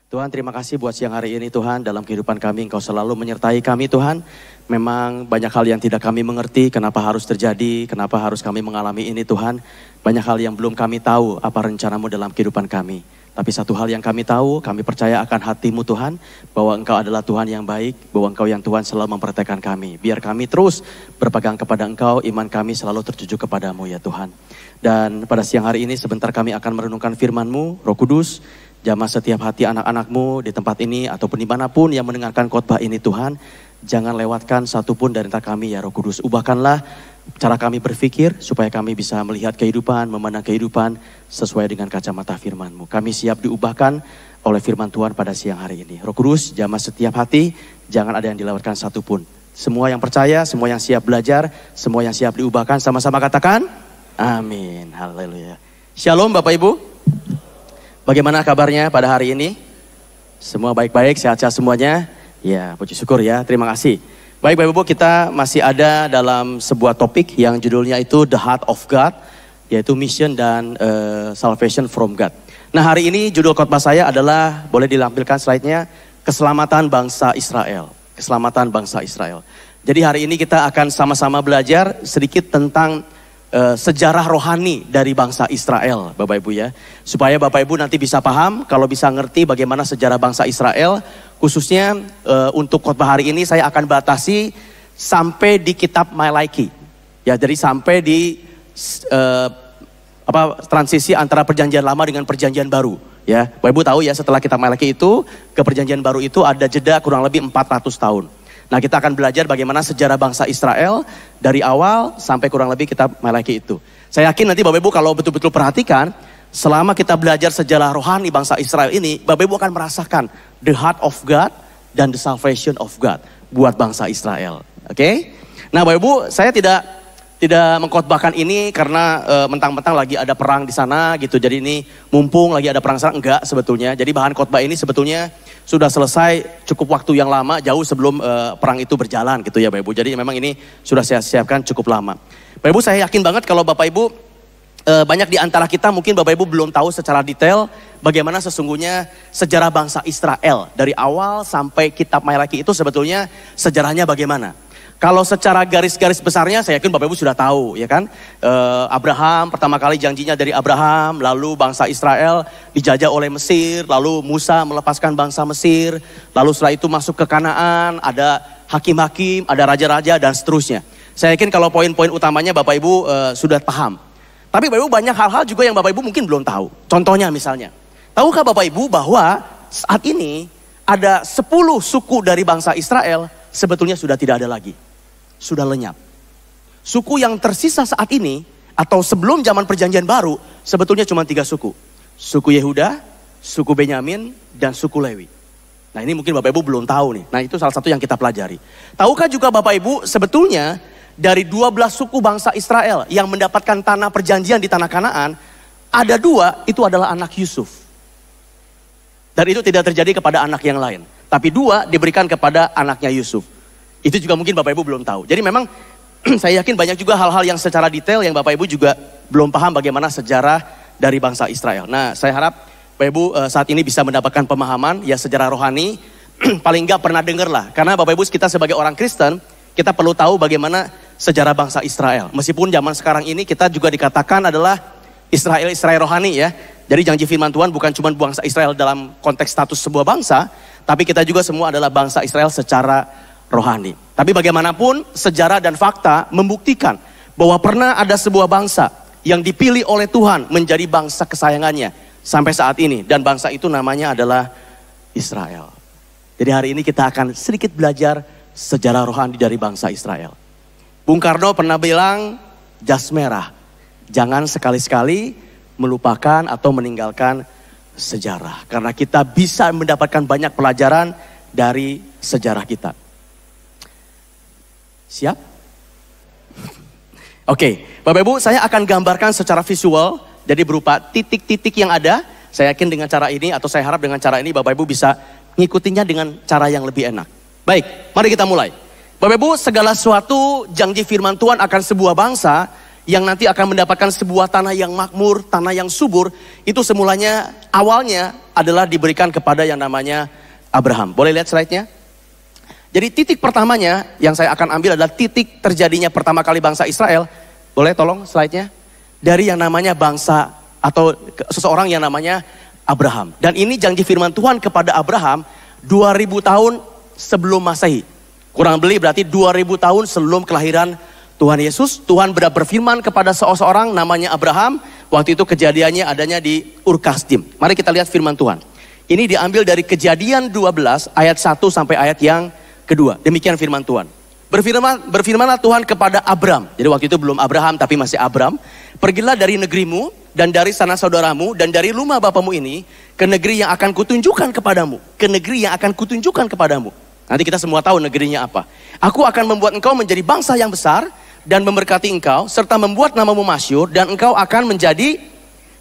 Tuhan, terima kasih buat siang hari ini Tuhan. Dalam kehidupan kami Engkau selalu menyertai kami Tuhan. Memang banyak hal yang tidak kami mengerti, kenapa harus terjadi, kenapa harus kami mengalami ini Tuhan. Banyak hal yang belum kami tahu apa rencanamu dalam kehidupan kami. Tapi satu hal yang kami tahu, kami percaya akan hati-Mu Tuhan, bahwa Engkau adalah Tuhan yang baik, bahwa Engkau yang Tuhan selalu memperhatikan kami. Biar kami terus berpegang kepada Engkau, iman kami selalu tertuju kepadamu ya Tuhan. Dan pada siang hari ini sebentar kami akan merenungkan firman-Mu, Roh Kudus. Jamah setiap hati anak-anak-Mu di tempat ini ataupun dimanapun yang mendengarkan khotbah ini Tuhan. Jangan lewatkan satupun dari antara kami ya Roh Kudus. Ubahkanlah cara kami berpikir supaya kami bisa melihat kehidupan, memandang kehidupan sesuai dengan kacamata firman-Mu. Kami siap diubahkan oleh firman Tuhan pada siang hari ini. Roh Kudus, jamah setiap hati, jangan ada yang dilewatkan satupun. Semua yang percaya, semua yang siap belajar, semua yang siap diubahkan, sama-sama katakan, amin. Haleluya. Shalom Bapak Ibu. Bagaimana kabarnya pada hari ini? Semua baik-baik, sehat-sehat semuanya? Ya, puji syukur ya, terima kasih. Baik Bapak Ibu, kita masih ada dalam sebuah topik yang judulnya itu The Heart of God, yaitu Mission dan Salvation from God. Nah hari ini judul khotbah saya adalah, boleh dilampilkan slide-nya, Keselamatan Bangsa Israel. Keselamatan Bangsa Israel. Jadi hari ini kita akan sama-sama belajar sedikit tentang sejarah rohani dari bangsa Israel, Bapak Ibu ya. Supaya Bapak Ibu nanti bisa paham, kalau bisa ngerti bagaimana sejarah bangsa Israel. Khususnya untuk khotbah hari ini saya akan batasi sampai di kitab Malaiki. Ya, jadi sampai di transisi antara perjanjian lama dengan perjanjian baru. Ya, Bapak Ibu tahu ya, setelah kitab Malaiki itu ke perjanjian baru itu ada jeda kurang lebih 400 tahun. Nah kita akan belajar bagaimana sejarah bangsa Israel dari awal sampai kurang lebih kitab Malaiki itu. Saya yakin nanti Bapak Ibu kalau betul-betul perhatikan, selama kita belajar sejarah rohani bangsa Israel ini, Bapak Ibu akan merasakan the heart of God dan the salvation of God buat bangsa Israel. Oke? Nah Bapak Ibu, saya tidak mengkhotbahkan ini karena mentang-mentang lagi ada perang di sana gitu. Jadi ini mumpung lagi ada perang sana, enggak sebetulnya. Jadi bahan khotbah ini sebetulnya sudah selesai cukup waktu yang lama, jauh sebelum perang itu berjalan gitu ya Bapak Ibu. Jadi memang ini sudah saya siapkan cukup lama. Bapak Ibu, saya yakin banget kalau Bapak Ibu banyak di antara kita mungkin Bapak Ibu belum tahu secara detail bagaimana sesungguhnya sejarah bangsa Israel. Dari awal sampai kitab Malaiki itu sebetulnya sejarahnya bagaimana. Kalau secara garis-garis besarnya saya yakin Bapak Ibu sudah tahu ya kan. Abraham, pertama kali janjinya dari Abraham, lalu bangsa Israel dijajah oleh Mesir, lalu Musa melepaskan bangsa Mesir, lalu setelah itu masuk ke Kanaan, ada hakim-hakim, ada raja-raja dan seterusnya. Saya yakin kalau poin-poin utamanya Bapak Ibu sudah paham. Tapi Bapak Ibu banyak hal-hal juga yang Bapak Ibu mungkin belum tahu. Contohnya misalnya, tahukah Bapak Ibu bahwa saat ini ada 10 suku dari bangsa Israel sebetulnya sudah tidak ada lagi. Sudah lenyap. Suku yang tersisa saat ini atau sebelum zaman perjanjian baru sebetulnya cuma 3 suku. Suku Yehuda, suku Benyamin, dan suku Lewi. Nah ini mungkin Bapak Ibu belum tahu nih. Nah itu salah satu yang kita pelajari. Tahukah juga Bapak Ibu sebetulnya dari 12 suku bangsa Israel yang mendapatkan tanah perjanjian di tanah Kanaan, ada 2 itu adalah anak Yusuf. Dan itu tidak terjadi kepada anak yang lain. Tapi 2 diberikan kepada anaknya Yusuf. Itu juga mungkin Bapak Ibu belum tahu. Jadi memang saya yakin banyak juga hal-hal yang secara detail yang Bapak Ibu juga belum paham bagaimana sejarah dari bangsa Israel. Nah saya harap Bapak Ibu saat ini bisa mendapatkan pemahaman ya sejarah rohani. Paling enggak pernah dengar lah. Karena Bapak Ibu kita sebagai orang Kristen, kita perlu tahu bagaimana sejarah bangsa Israel. Meskipun zaman sekarang ini kita juga dikatakan adalah Israel rohani ya. Jadi janji firman Tuhan bukan cuma bangsa Israel dalam konteks status sebuah bangsa, tapi kita juga semua adalah bangsa Israel secara rohani. Tapi bagaimanapun sejarah dan fakta membuktikan bahwa pernah ada sebuah bangsa yang dipilih oleh Tuhan menjadi bangsa kesayangannya sampai saat ini. Dan bangsa itu namanya adalah Israel. Jadi hari ini kita akan sedikit belajar sejarah rohani dari bangsa Israel. Bung Karno pernah bilang, jas merah, jangan sekali-sekali melupakan atau meninggalkan sejarah. Karena kita bisa mendapatkan banyak pelajaran dari sejarah kita. Siap? Oke, Bapak Ibu saya akan gambarkan secara visual. Jadi berupa titik-titik yang ada. Saya yakin dengan cara ini atau saya harap dengan cara ini Bapak Ibu bisa ngikutinya dengan cara yang lebih enak. Baik, mari kita mulai. Bapak Ibu, segala sesuatu janji firman Tuhan akan sebuah bangsa yang nanti akan mendapatkan sebuah tanah yang makmur, tanah yang subur. Itu semulanya awalnya adalah diberikan kepada yang namanya Abraham. Boleh lihat slide-nya? Jadi titik pertamanya yang saya akan ambil adalah titik terjadinya pertama kali bangsa Israel. Boleh tolong slide-nya? Dari yang namanya bangsa atau seseorang yang namanya Abraham. Dan ini janji firman Tuhan kepada Abraham 2000 tahun sebelum Masehi. Kurang lebih berarti 2000 tahun sebelum kelahiran Tuhan Yesus. Tuhan berfirman kepada seseorang namanya Abraham. Waktu itu kejadiannya adanya di Ur Kasdim. Mari kita lihat firman Tuhan. Ini diambil dari Kejadian 12 ayat 1 sampai ayat yang kedua. Demikian firman Tuhan. Berfirmanlah Tuhan kepada Abram. Jadi waktu itu belum Abraham tapi masih Abram. Pergilah dari negerimu dan dari sanak saudaramu dan dari rumah bapamu ini ke negeri yang akan kutunjukkan kepadamu. Ke negeri yang akan kutunjukkan kepadamu. Nanti kita semua tahu negerinya apa. Aku akan membuat engkau menjadi bangsa yang besar dan memberkati engkau serta membuat namamu masyhur dan engkau akan menjadi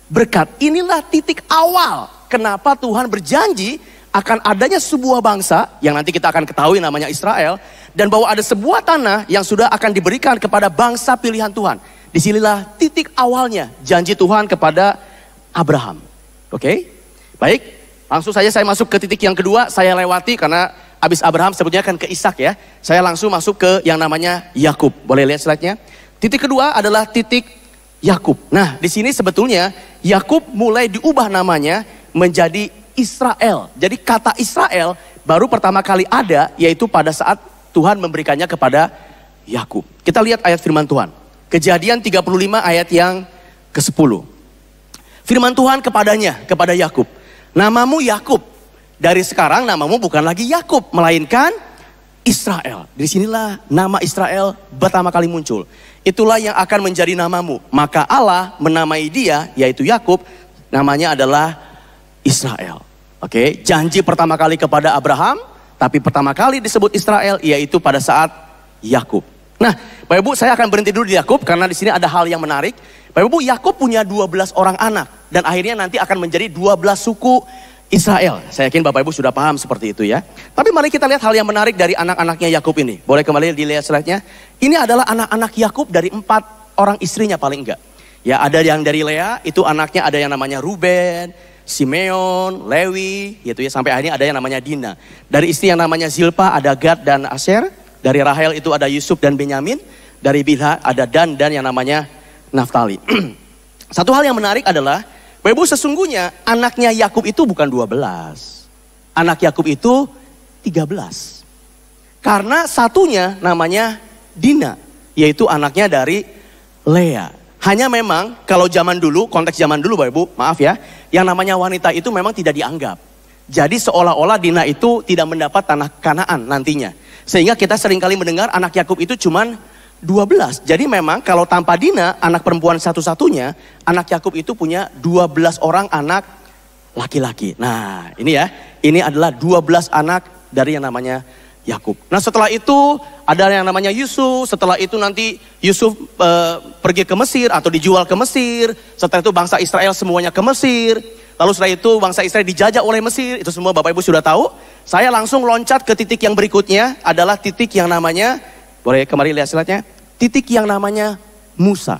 berkat. Inilah titik awal kenapa Tuhan berjanji akan adanya sebuah bangsa yang nanti kita akan ketahui namanya Israel, dan bahwa ada sebuah tanah yang sudah akan diberikan kepada bangsa pilihan Tuhan. Disinilah titik awalnya janji Tuhan kepada Abraham. Oke? Baik, langsung saja saya masuk ke titik yang kedua. Saya lewati karena habis Abraham sebetulnya kan ke Ishak ya. Saya langsung masuk ke yang namanya Yakub. Boleh lihat slide-nya? Titik kedua adalah titik Yakub. Nah, di sini sebetulnya Yakub mulai diubah namanya menjadi Israel. Jadi kata Israel baru pertama kali ada yaitu pada saat Tuhan memberikannya kepada Yakub. Kita lihat ayat firman Tuhan. Kejadian 35 ayat yang ke-10. Firman Tuhan kepadanya, kepada Yakub. Namamu Yakub. Dari sekarang namamu bukan lagi Yakub, melainkan Israel. Di sinilah nama Israel pertama kali muncul. Itulah yang akan menjadi namamu. Maka Allah menamai dia, yaitu Yakub, namanya adalah Israel. Oke, janji pertama kali kepada Abraham, tapi pertama kali disebut Israel, yaitu pada saat Yakub. Nah, Bapak Ibu, saya akan berhenti dulu di Yakub karena di sini ada hal yang menarik. Bapak Ibu, Yakub punya 12 orang anak dan akhirnya nanti akan menjadi 12 suku Israel. Saya yakin Bapak Ibu sudah paham seperti itu ya. Tapi mari kita lihat hal yang menarik dari anak-anaknya Yakub ini. Boleh kembali dilihat slide-nya. Ini adalah anak-anak Yakub dari 4 orang istrinya paling enggak. Ya, ada yang dari Lea, itu anaknya ada yang namanya Ruben, Simeon, Lewi, gitu ya, sampai akhirnya ada yang namanya Dina. Dari istri yang namanya Zilpa ada Gad dan Asher. Dari Rahel itu ada Yusuf dan Benyamin. Dari Bilha ada Dan yang namanya Naftali. Satu hal yang menarik adalah, Bapak Ibu, sesungguhnya anaknya Yakub itu bukan 12. Anak Yakub itu 13. Karena satunya namanya Dina, yaitu anaknya dari Lea. Hanya memang kalau zaman dulu, konteks zaman dulu Bapak Ibu, maaf ya, yang namanya wanita itu memang tidak dianggap. Jadi seolah-olah Dina itu tidak mendapat tanah Kanaan nantinya. Sehingga kita seringkali mendengar anak Yakub itu cuman 12. Jadi memang kalau tanpa Dina, anak perempuan satu-satunya, anak Yakub itu punya 12 orang anak laki-laki. Nah ini ya, ini adalah 12 anak dari yang namanya Yakub. Nah setelah itu ada yang namanya Yusuf. Setelah itu nanti Yusuf pergi ke Mesir atau dijual ke Mesir. Setelah itu bangsa Israel semuanya ke Mesir. Lalu setelah itu bangsa Israel dijajah oleh Mesir. Itu semua Bapak Ibu sudah tahu. Saya langsung loncat ke titik yang berikutnya. Adalah titik yang namanya, boleh kembali lihat slide-nya. Titik yang namanya Musa.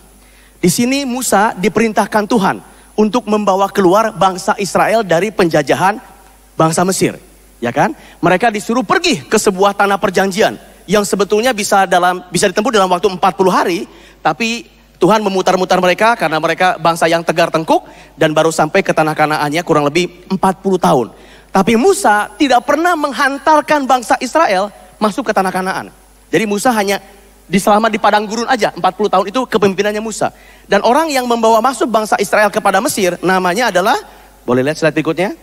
Di sini Musa diperintahkan Tuhan untuk membawa keluar bangsa Israel dari penjajahan bangsa Mesir. Ya kan? Mereka disuruh pergi ke sebuah tanah perjanjian yang sebetulnya bisa ditempuh dalam waktu 40 hari, tapi Tuhan memutar-mutar mereka karena mereka bangsa yang tegar tengkuk dan baru sampai ke tanah Kanaannya kurang lebih 40 tahun. Tapi Musa tidak pernah menghantarkan bangsa Israel masuk ke tanah Kanaan. Jadi Musa hanya selama di padang gurun aja, 40 tahun itu kepemimpinannya Musa. Dan orang yang membawa masuk bangsa Israel kepada Mesir namanya adalah, boleh lihat slide berikutnya,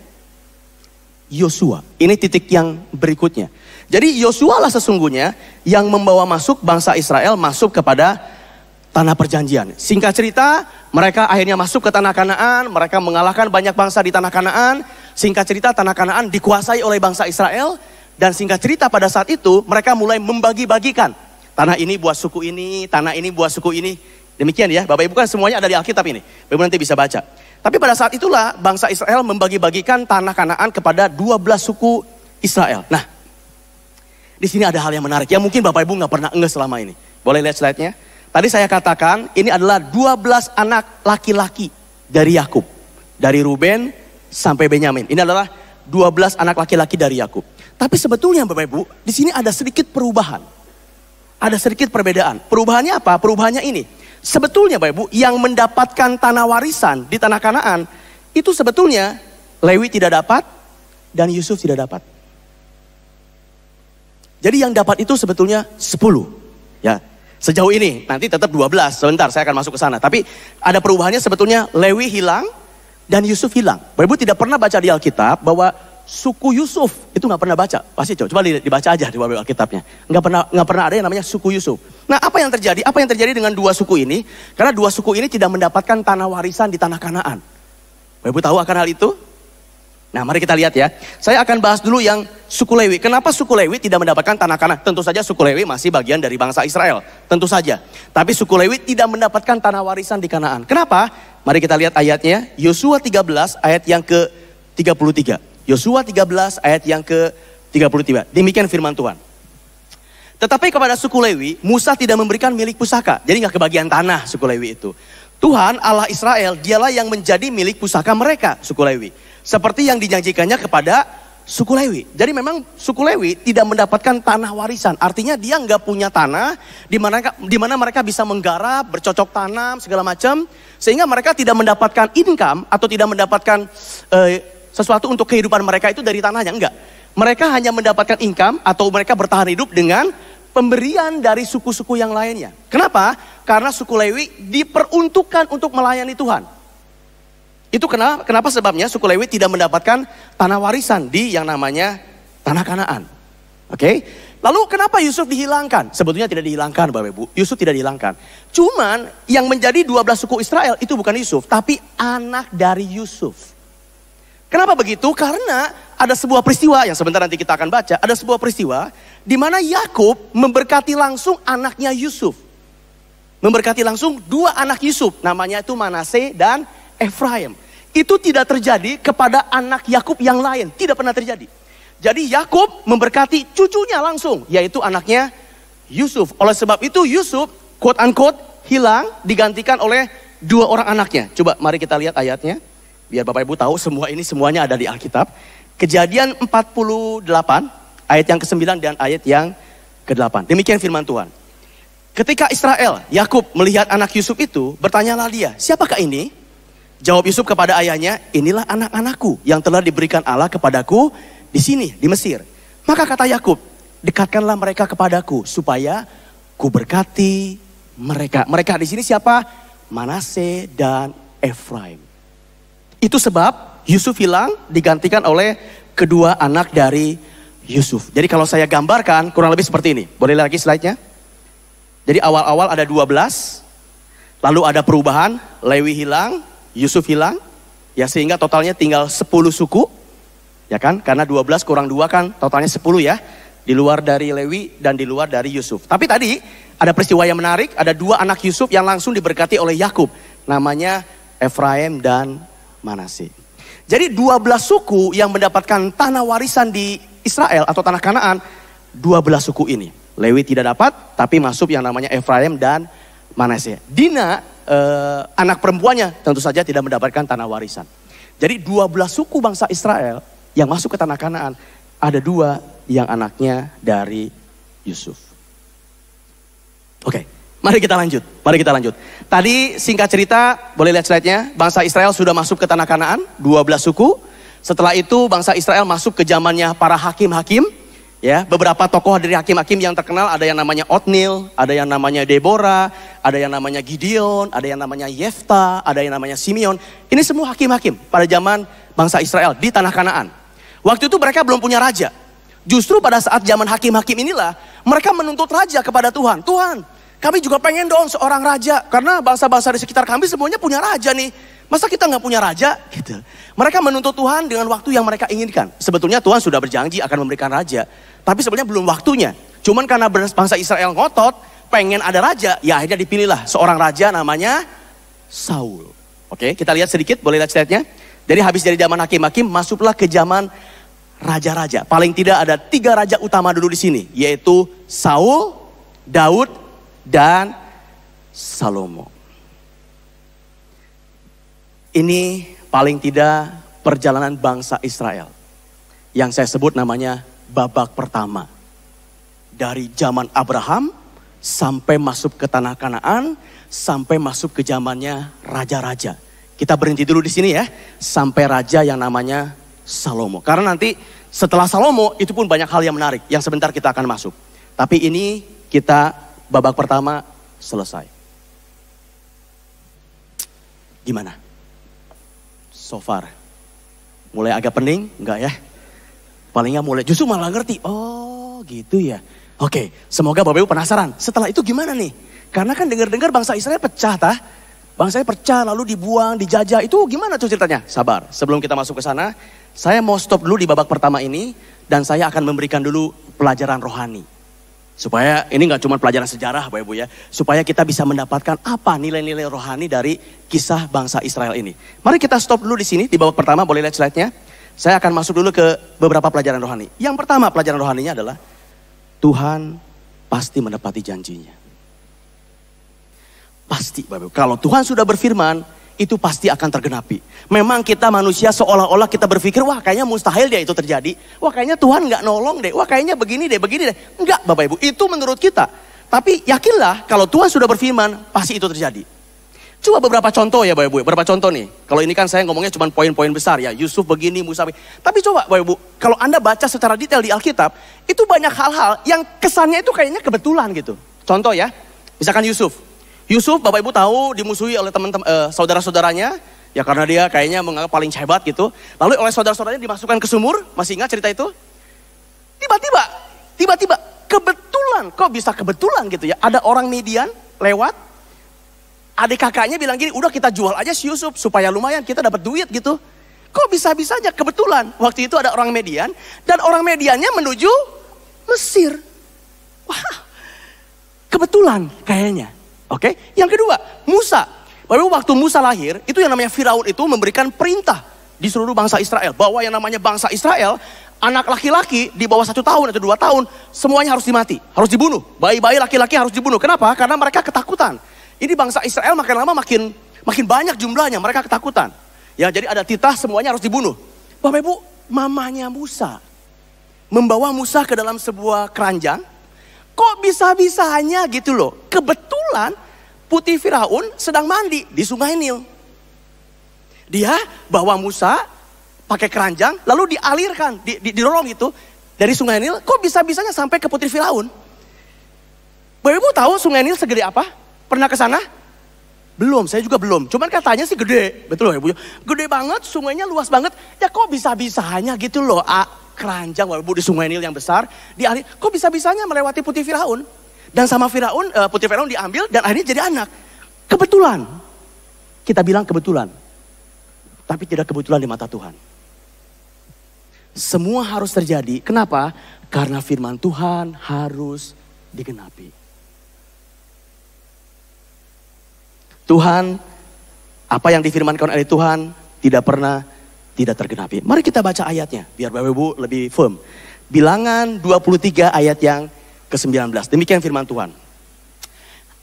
Yosua. Ini titik yang berikutnya. Jadi Yosua lah sesungguhnya yang membawa masuk bangsa Israel masuk kepada tanah perjanjian. Singkat cerita, mereka akhirnya masuk ke tanah Kanaan, mereka mengalahkan banyak bangsa di tanah Kanaan. Singkat cerita, tanah Kanaan dikuasai oleh bangsa Israel. Dan singkat cerita pada saat itu mereka mulai membagi-bagikan. Tanah ini buat suku ini, tanah ini buat suku ini. Demikian ya, Bapak Ibu kan semuanya ada di Alkitab ini. Bapak Ibu nanti bisa baca. Tapi pada saat itulah bangsa Israel membagi-bagikan tanah Kanaan kepada 12 suku Israel. Nah, di sini ada hal yang menarik yang mungkin Bapak Ibu nggak pernah ngeh selama ini. Boleh lihat slide-nya? Tadi saya katakan ini adalah 12 anak laki-laki dari Yakub. Dari Ruben, sampai Benyamin. Ini adalah 12 anak laki-laki dari Yakub. Tapi sebetulnya Bapak Ibu, di sini ada sedikit perubahan. Ada sedikit perbedaan. Perubahannya apa? Perubahannya ini. Sebetulnya Bapak Ibu, yang mendapatkan tanah warisan di tanah Kanaan, itu sebetulnya Lewi tidak dapat dan Yusuf tidak dapat. Jadi yang dapat itu sebetulnya 10. Ya, sejauh ini, nanti tetap 12. Sebentar, saya akan masuk ke sana. Tapi ada perubahannya sebetulnya Lewi hilang dan Yusuf hilang. Bapak Ibu tidak pernah baca di Alkitab bahwa suku Yusuf itu nggak pernah baca. Pasti coba dibaca aja di Alkitabnya. Nggak pernah ada yang namanya suku Yusuf. Nah, apa yang terjadi? Apa yang terjadi dengan dua suku ini? Karena dua suku ini tidak mendapatkan tanah warisan di tanah Kanaan. Bapak Ibu tahu akan hal itu? Nah, mari kita lihat ya. Saya akan bahas dulu yang suku Lewi. Kenapa suku Lewi tidak mendapatkan tanah Kanaan? Tentu saja suku Lewi masih bagian dari bangsa Israel. Tentu saja. Tapi suku Lewi tidak mendapatkan tanah warisan di Kanaan. Kenapa? Mari kita lihat ayatnya. Yosua 13 ayat yang ke-33. Yosua 13 ayat yang ke-33. Demikian firman Tuhan. Tetapi kepada suku Lewi, Musa tidak memberikan milik pusaka. Jadi gak kebagian tanah suku Lewi itu. Tuhan Allah Israel, dialah yang menjadi milik pusaka mereka, suku Lewi. Seperti yang dijanjikannya kepada suku Lewi. Jadi memang suku Lewi tidak mendapatkan tanah warisan. Artinya dia nggak punya tanah di mana mereka bisa menggarap, bercocok tanam, segala macam. Sehingga mereka tidak mendapatkan income atau tidak mendapatkan sesuatu untuk kehidupan mereka itu dari tanahnya. Enggak. Mereka hanya mendapatkan income atau mereka bertahan hidup dengan pemberian dari suku-suku yang lainnya. Kenapa? Karena suku Lewi diperuntukkan untuk melayani Tuhan. Itu kenapa sebabnya suku Lewi tidak mendapatkan tanah warisan di yang namanya tanah Kanaan. Oke? Lalu kenapa Yusuf dihilangkan? Sebetulnya tidak dihilangkan Bapak Ibu. Yusuf tidak dihilangkan. Cuman yang menjadi 12 suku Israel itu bukan Yusuf, tapi anak dari Yusuf. Kenapa begitu? Karena ada sebuah peristiwa yang sebentar nanti kita akan baca. Ada sebuah peristiwa di mana Yakub memberkati langsung anaknya Yusuf. Memberkati langsung dua anak Yusuf. Namanya itu Manase dan Efraim. Itu tidak terjadi kepada anak Yakub yang lain. Tidak pernah terjadi. Jadi Yakub memberkati cucunya langsung. Yaitu anaknya Yusuf. Oleh sebab itu Yusuf quote unquote hilang. Digantikan oleh dua orang anaknya. Coba mari kita lihat ayatnya. Biar Bapak Ibu tahu semuanya ada di Alkitab. Kejadian 48 ayat yang ke-9 dan ayat yang ke-8. Demikian firman Tuhan. Ketika Israel, Yakub melihat anak Yusuf itu, bertanyalah dia, siapakah ini? Jawab Yusuf kepada ayahnya, inilah anak-anakku yang telah diberikan Allah kepadaku di sini, di Mesir. Maka kata Yakub, dekatkanlah mereka kepadaku supaya ku berkati mereka. Mereka di sini siapa? Manase dan Efraim. Itu sebab Yusuf hilang digantikan oleh kedua anak dari Yusuf. Jadi kalau saya gambarkan kurang lebih seperti ini. Boleh lagi slide-nya? Jadi awal-awal ada 12, lalu ada perubahan, Lewi hilang, Yusuf hilang, ya sehingga totalnya tinggal 10 suku, ya kan? Karena 12 kurang 2 kan totalnya 10 ya, di luar dari Lewi dan di luar dari Yusuf. Tapi tadi ada peristiwa yang menarik, ada dua anak Yusuf yang langsung diberkati oleh Yakub, namanya Efraim dan Manase. Jadi 12 suku yang mendapatkan tanah warisan di Israel atau tanah Kanaan, 12 suku ini. Lewi tidak dapat, tapi masuk yang namanya Efraim dan Manase. Dina, anak perempuannya tentu saja tidak mendapatkan tanah warisan. Jadi 12 suku bangsa Israel yang masuk ke tanah Kanaan, ada 2 yang anaknya dari Yusuf. Oke, mari kita lanjut. Tadi singkat cerita, boleh lihat slide-nya. Bangsa Israel sudah masuk ke tanah Kanaan, 12 suku. Setelah itu bangsa Israel masuk ke zamannya para hakim-hakim. Ya, beberapa tokoh dari hakim-hakim yang terkenal, ada yang namanya Otnil, ada yang namanya Deborah, ada yang namanya Gideon, ada yang namanya Yefta, ada yang namanya Simeon. Ini semua hakim-hakim pada zaman bangsa Israel di tanah Kanaan. Waktu itu mereka belum punya raja. Justru pada saat zaman hakim-hakim inilah mereka menuntut raja kepada Tuhan. Tuhan, kami juga pengen dong seorang raja, karena bangsa-bangsa di sekitar kami semuanya punya raja nih. Masa kita nggak punya raja? Gitu. Mereka menuntut Tuhan dengan waktu yang mereka inginkan. Sebetulnya Tuhan sudah berjanji akan memberikan raja. Tapi sebenarnya belum waktunya. Cuman karena bangsa Israel ngotot, pengen ada raja, ya akhirnya dipilihlah seorang raja namanya Saul. Oke, kita lihat sedikit, boleh lihat slide-nya. Jadi habis dari zaman hakim-hakim, masuklah ke zaman raja-raja. Paling tidak ada 3 raja utama dulu di sini, yaitu Saul, Daud, dan Salomo. Ini paling tidak perjalanan bangsa Israel. Yang saya sebut namanya babak pertama. Dari zaman Abraham sampai masuk ke tanah Kanaan, sampai masuk ke zamannya raja-raja. Kita berhenti dulu di sini ya, sampai raja yang namanya Salomo. Karena nanti setelah Salomo itu pun banyak hal yang menarik yang sebentar kita akan masuk. Tapi ini kita babak pertama selesai. Gimana? So far. Mulai agak pening? Enggak ya? Palingnya mulai justru malah ngerti. Oh gitu ya. Oke, semoga Bapak Ibu penasaran. Setelah itu gimana nih? Karena kan dengar-dengar bangsa Israel pecah tah. Bangsa Israel pecah lalu dibuang, dijajah. Itu gimana tuh ceritanya? Sabar, sebelum kita masuk ke sana, saya mau stop dulu di babak pertama ini. Dan saya akan memberikan dulu pelajaran rohani. Supaya ini gak cuma pelajaran sejarah Bapak Ibu ya. Supaya kita bisa mendapatkan apa nilai-nilai rohani dari kisah bangsa Israel ini. Mari kita stop dulu di sini, di babak pertama, boleh lihat slide-nya. Saya akan masuk dulu ke beberapa pelajaran rohani. Yang pertama pelajaran rohaninya adalah Tuhan pasti menepati janjinya. Pasti Bapak Ibu. Kalau Tuhan sudah berfirman, itu pasti akan tergenapi. Memang kita manusia seolah-olah kita berpikir, wah kayaknya mustahil deh itu terjadi. Wah kayaknya Tuhan gak nolong deh. Wah kayaknya begini deh. Enggak Bapak Ibu, itu menurut kita. Tapi yakinlah kalau Tuhan sudah berfirman, pasti itu terjadi. Coba beberapa contoh ya Bapak Ibu, beberapa contoh nih. Kalau ini kan saya ngomongnya cuma poin-poin besar ya. Yusuf begini, Musa begini. Tapi coba Bapak Ibu, kalau Anda baca secara detail di Alkitab, itu banyak hal-hal yang kesannya itu kayaknya kebetulan gitu. Contoh ya, misalkan Yusuf. Yusuf Bapak Ibu tahu dimusuhi oleh teman-teman saudara-saudaranya. Ya karena dia kayaknya menganggap paling hebat gitu. Lalu oleh saudara-saudaranya dimasukkan ke sumur. Masih ingat cerita itu? Tiba-tiba kebetulan, kok bisa kebetulan gitu ya. Ada orang Midian lewat. Adik kakaknya bilang gini, udah kita jual aja si Yusuf supaya lumayan kita dapat duit gitu. Kok bisa-bisanya kebetulan waktu itu ada orang Midian dan orang Midiannya menuju Mesir. Wah, kebetulan kayaknya. Oke, yang kedua Musa. Baru waktu Musa lahir, itu yang namanya Firaun itu memberikan perintah di seluruh bangsa Israel bahwa yang namanya bangsa Israel, anak laki-laki di bawah 1 tahun atau 2 tahun semuanya harus dimati, harus dibunuh. Bayi-bayi laki-laki harus dibunuh. Kenapa? Karena mereka ketakutan. Ini bangsa Israel makin lama makin banyak jumlahnya, mereka ketakutan. Ya, jadi ada titah semuanya harus dibunuh. Bapak Ibu, mamanya Musa membawa Musa ke dalam sebuah keranjang. Kok bisa-bisanya gitu loh. Kebetulan putih Firaun sedang mandi di Sungai Nil. Dia bawa Musa pakai keranjang lalu dialirkan, didorong gitu dari Sungai Nil. Kok bisa-bisanya sampai ke putih Firaun? Bapak Ibu tahu Sungai Nil segede apa? Pernah ke sana? Belum, saya juga belum. Cuman katanya sih gede. Betul loh Ibu. Gede banget, sungainya luas banget. Ya kok bisa-bisanya gitu loh. Keranjang Ibu di Sungai Nil yang besar. Kok bisa-bisanya melewati putih Firaun. Dan sama Firaun, putih Firaun diambil dan akhirnya jadi anak. Kebetulan. Kita bilang kebetulan. Tapi tidak kebetulan di mata Tuhan. Semua harus terjadi. Kenapa? Karena firman Tuhan harus digenapi. Tuhan, apa yang difirmankan oleh Tuhan tidak pernah tidak tergenapi. Mari kita baca ayatnya, biar Bapak Ibu lebih firm. Bilangan 23 ayat yang ke-19. Demikian firman Tuhan.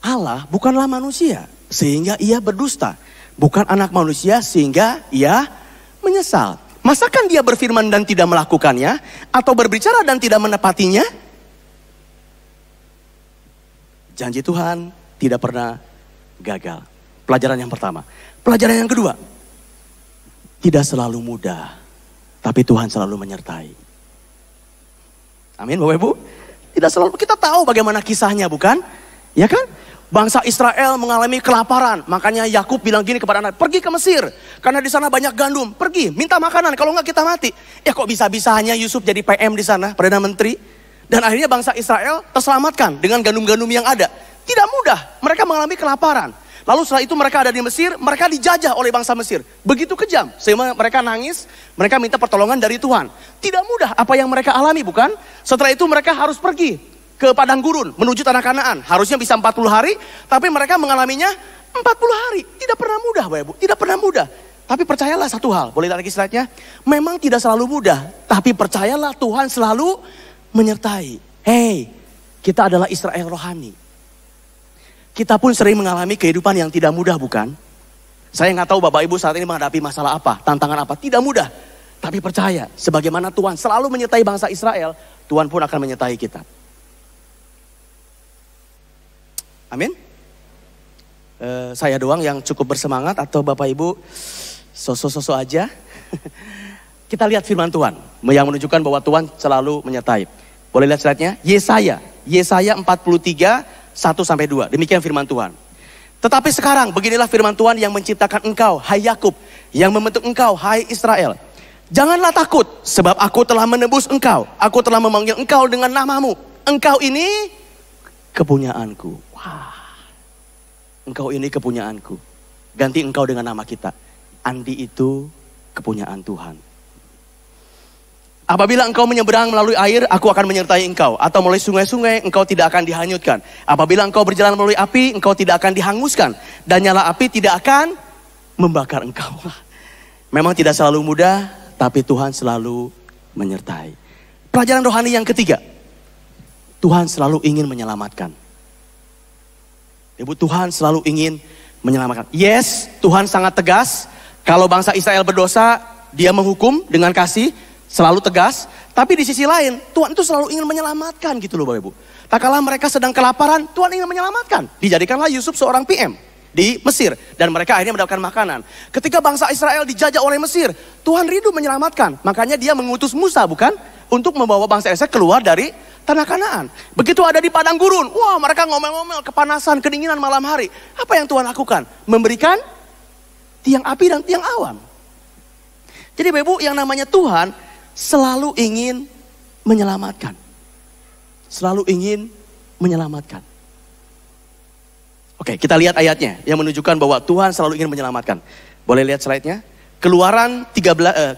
Allah bukanlah manusia sehingga ia berdusta. Bukan anak manusia sehingga ia menyesal. Masakan dia berfirman dan tidak melakukannya? Atau berbicara dan tidak menepatinya? Janji Tuhan tidak pernah gagal. Pelajaran yang pertama. Pelajaran yang kedua. Tidak selalu mudah. Tapi Tuhan selalu menyertai. Amin Bapak Ibu. Tidak selalu. Kita tahu bagaimana kisahnya bukan? Ya kan? Bangsa Israel mengalami kelaparan. Makanya Yakub bilang gini kepada anak. Pergi ke Mesir. Karena di sana banyak gandum. Pergi minta makanan. Kalau enggak kita mati. Ya kok bisa-bisanya Yusuf jadi PM di sana. Perdana Menteri. Dan akhirnya bangsa Israel terselamatkan dengan gandum-gandum yang ada. Tidak mudah. Mereka mengalami kelaparan. Lalu setelah itu mereka ada di Mesir, mereka dijajah oleh bangsa Mesir. Begitu kejam, sehingga mereka nangis, mereka minta pertolongan dari Tuhan. Tidak mudah apa yang mereka alami bukan? Setelah itu mereka harus pergi ke padang gurun, menuju tanah Kanaan. Harusnya bisa 40 hari, tapi mereka mengalaminya 40 hari. Tidak pernah mudah Bapak Ibu, tidak pernah mudah. Tapi percayalah satu hal, boleh lihat lagi slide-nya. Memang tidak selalu mudah, tapi percayalah Tuhan selalu menyertai. Hei, kita adalah Israel rohani. Kita pun sering mengalami kehidupan yang tidak mudah bukan? Saya nggak tahu Bapak Ibu saat ini menghadapi masalah apa, tantangan apa. Tidak mudah. Tapi percaya, sebagaimana Tuhan selalu menyertai bangsa Israel, Tuhan pun akan menyertai kita. Amin. Saya doang yang cukup bersemangat atau Bapak Ibu sosok-sosok aja. Kita lihat firman Tuhan yang menunjukkan bahwa Tuhan selalu menyertai. Boleh lihat slide-nya? Yesaya 43, 1-2. Demikian firman Tuhan. Tetapi sekarang beginilah firman Tuhan yang menciptakan engkau, hai Yakub, yang membentuk engkau, hai Israel. Janganlah takut, sebab aku telah menebus engkau. Aku telah memanggil engkau dengan namamu. Engkau ini kepunyaanku. Wah, engkau ini kepunyaanku. Ganti engkau dengan nama kita. Andi itu kepunyaan Tuhan. Apabila engkau menyeberang melalui air, aku akan menyertai engkau. Atau melalui sungai-sungai, engkau tidak akan dihanyutkan. Apabila engkau berjalan melalui api, engkau tidak akan dihanguskan. Dan nyala api tidak akan membakar engkau. Memang tidak selalu mudah, tapi Tuhan selalu menyertai. Pelajaran rohani yang ketiga. Tuhan selalu ingin menyelamatkan. Ibu, Tuhan selalu ingin menyelamatkan. Yes, Tuhan sangat tegas. Kalau bangsa Israel berdosa, dia menghukum dengan kasih. Selalu tegas, tapi di sisi lain Tuhan itu selalu ingin menyelamatkan gitu loh Bapak Ibu. Tak kala mereka sedang kelaparan, Tuhan ingin menyelamatkan. Dijadikanlah Yusuf seorang PM di Mesir dan mereka akhirnya mendapatkan makanan. Ketika bangsa Israel dijajah oleh Mesir, Tuhan rindu menyelamatkan. Makanya dia mengutus Musa bukan untuk membawa bangsa Israel keluar dari tanah Kanaan. Begitu ada di padang gurun, wah mereka ngomel-ngomel, kepanasan, kedinginan malam hari. Apa yang Tuhan lakukan? Memberikan tiang api dan tiang awan. Jadi Bapak Ibu, yang namanya Tuhan selalu ingin menyelamatkan. Selalu ingin menyelamatkan. Oke, kita lihat ayatnya yang menunjukkan bahwa Tuhan selalu ingin menyelamatkan. Boleh lihat slide-nya? Keluaran 18,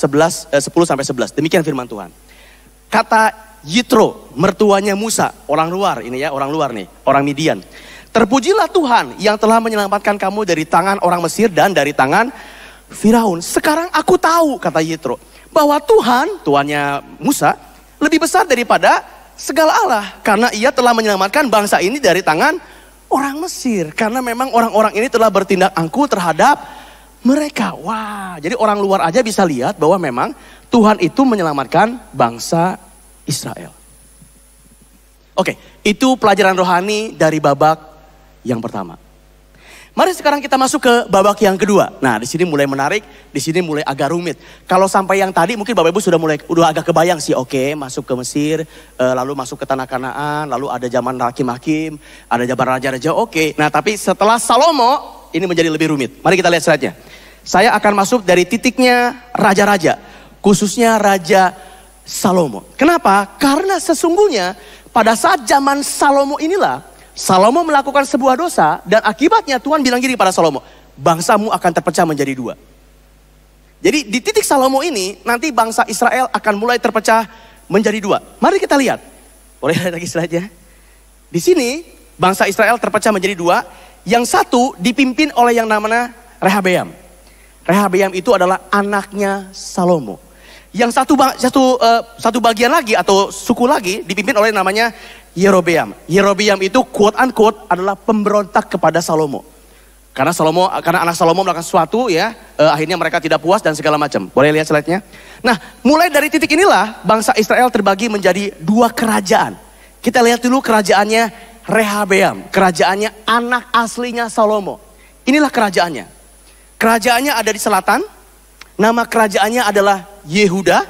10-11. Demikian firman Tuhan. Kata Yitro, mertuanya Musa, orang luar ini ya, orang luar nih, orang Midian. Terpujilah Tuhan yang telah menyelamatkan kamu dari tangan orang Mesir dan dari tangan Firaun. Sekarang aku tahu, kata Yitro, bahwa Tuhannya Musa lebih besar daripada segala Allah. Karena ia telah menyelamatkan bangsa ini dari tangan orang Mesir. Karena memang orang-orang ini telah bertindak angkuh terhadap mereka. Wah, jadi orang luar aja bisa lihat bahwa memang Tuhan itu menyelamatkan bangsa Israel. Oke, itu pelajaran rohani dari babak yang pertama. Mari sekarang kita masuk ke babak yang kedua. Nah, di sini mulai menarik, di sini mulai agak rumit. Kalau sampai yang tadi mungkin Bapak Ibu udah agak kebayang sih. Oke, masuk ke Mesir, lalu masuk ke tanah Kanaan, lalu ada zaman hakim-hakim, ada zaman raja-raja. Oke. Nah, tapi setelah Salomo ini menjadi lebih rumit. Mari kita lihat slide-nya. Saya akan masuk dari titiknya raja-raja, khususnya Raja Salomo. Kenapa? Karena sesungguhnya pada saat zaman Salomo inilah Salomo melakukan sebuah dosa dan akibatnya Tuhan bilang gini pada Salomo, bangsamu akan terpecah menjadi dua. Jadi di titik Salomo ini nanti bangsa Israel akan mulai terpecah menjadi dua. Mari kita lihat. Boleh lihat lagi slide-nya. Di sini bangsa Israel terpecah menjadi dua. Yang satu dipimpin oleh yang namanya Rehabeam. Rehabeam itu adalah anaknya Salomo. Yang satu bagian lagi atau suku lagi dipimpin oleh namanya Yerobeam. Yerobeam itu quote unquote adalah pemberontak kepada Salomo. Karena anak Salomo melakukan sesuatu ya, akhirnya mereka tidak puas dan segala macam. Boleh lihat slide-nya? Nah, mulai dari titik inilah bangsa Israel terbagi menjadi dua kerajaan. Kita lihat dulu kerajaannya Rehabeam, kerajaannya anak aslinya Salomo. Inilah kerajaannya. Kerajaannya ada di selatan. Nama kerajaannya adalah Yehuda,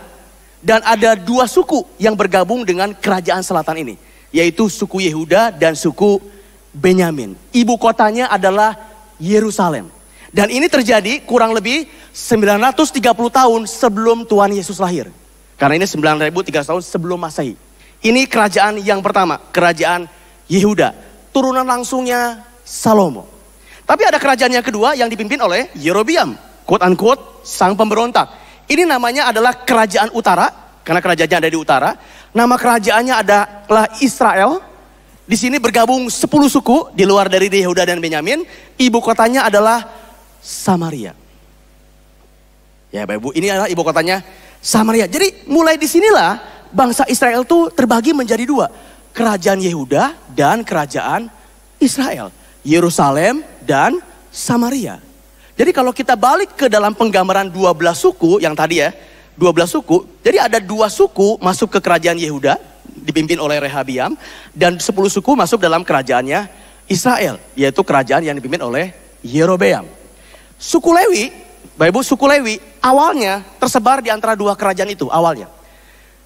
dan ada dua suku yang bergabung dengan kerajaan selatan ini, yaitu suku Yehuda dan suku Benyamin. Ibu kotanya adalah Yerusalem. Dan ini terjadi kurang lebih 930 tahun sebelum Tuhan Yesus lahir. Karena ini 9.300 tahun sebelum Masehi. Ini kerajaan yang pertama, kerajaan Yehuda. Turunan langsungnya Salomo. Tapi ada kerajaan yang kedua yang dipimpin oleh Yerobeam, quote unquote sang pemberontak. Ini namanya adalah kerajaan utara, karena kerajaannya ada di utara. Nama kerajaannya adalah Israel. Di sini bergabung 10 suku di luar dari Yehuda dan Benyamin. Ibu kotanya adalah Samaria. Ya Bapak Ibu, ini adalah ibu kotanya Samaria. Jadi mulai disinilah bangsa Israel itu terbagi menjadi dua. Kerajaan Yehuda dan kerajaan Israel. Yerusalem dan Samaria. Jadi kalau kita balik ke dalam penggambaran 12 suku yang tadi ya, 12 suku, jadi ada 2 suku masuk ke kerajaan Yehuda, dipimpin oleh Rehabiam, dan 10 suku masuk dalam kerajaannya Israel, yaitu kerajaan yang dipimpin oleh Yerobeam. Suku Lewi, Bapak Ibu, suku Lewi awalnya tersebar di antara 2 kerajaan itu awalnya.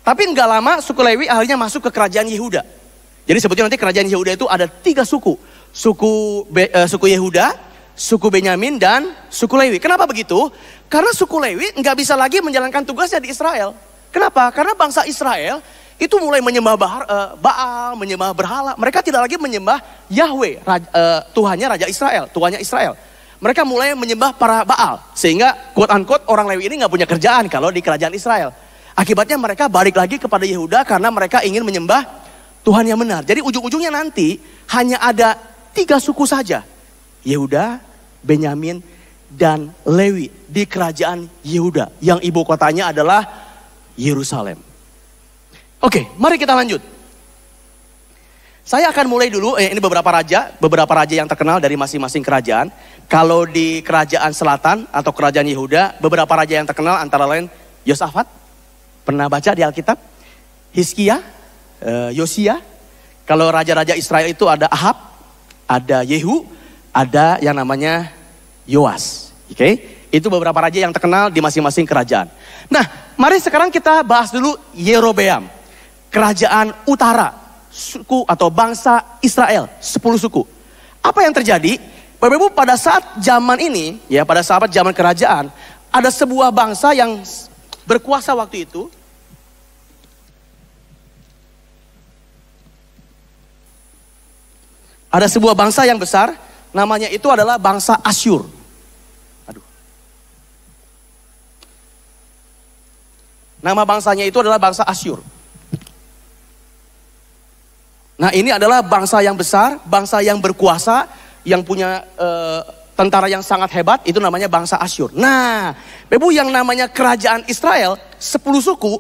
Tapi nggak lama suku Lewi akhirnya masuk ke kerajaan Yehuda. Jadi sebetulnya nanti kerajaan Yehuda itu ada 3 suku. Suku Yehuda, suku Benyamin, dan suku Lewi. Kenapa begitu? Karena suku Lewi nggak bisa lagi menjalankan tugasnya di Israel. Kenapa? Karena bangsa Israel itu mulai menyembah Baal, menyembah berhala. Mereka tidak lagi menyembah Yahweh, Tuhannya Raja Israel, Tuhannya Israel. Mereka mulai menyembah para Baal. Sehingga quote unquote orang Lewi ini nggak punya kerjaan kalau di kerajaan Israel. Akibatnya mereka balik lagi kepada Yehuda karena mereka ingin menyembah Tuhan yang benar. Jadi ujung-ujungnya nanti hanya ada 3 suku saja. Yehuda, Benyamin, dan Lewi di kerajaan Yehuda. Yang ibu kotanya adalah Yerusalem. Oke, mari kita lanjut. Saya akan mulai dulu, ini beberapa raja yang terkenal dari masing-masing kerajaan. Kalau di kerajaan selatan atau kerajaan Yehuda, beberapa raja yang terkenal antara lain Yosafat. Pernah baca di Alkitab? Hizkia, Yosia. Kalau raja-raja Israel itu ada Ahab, ada Yehu, ada yang namanya Yoas. Oke, itu beberapa raja yang terkenal di masing-masing kerajaan. Nah, mari sekarang kita bahas dulu Yerobeam. Kerajaan utara, suku atau bangsa Israel, 10 suku. Apa yang terjadi? Bapak Ibu, pada saat zaman ini, ya pada saat zaman kerajaan, ada sebuah bangsa yang berkuasa waktu itu. Ada sebuah bangsa yang besar, namanya itu adalah bangsa Asyur. Nama bangsanya itu adalah bangsa Asyur. Nah, ini adalah bangsa yang besar, bangsa yang berkuasa, yang punya tentara yang sangat hebat, itu namanya bangsa Asyur. Nah, Bapak yang namanya kerajaan Israel, 10 suku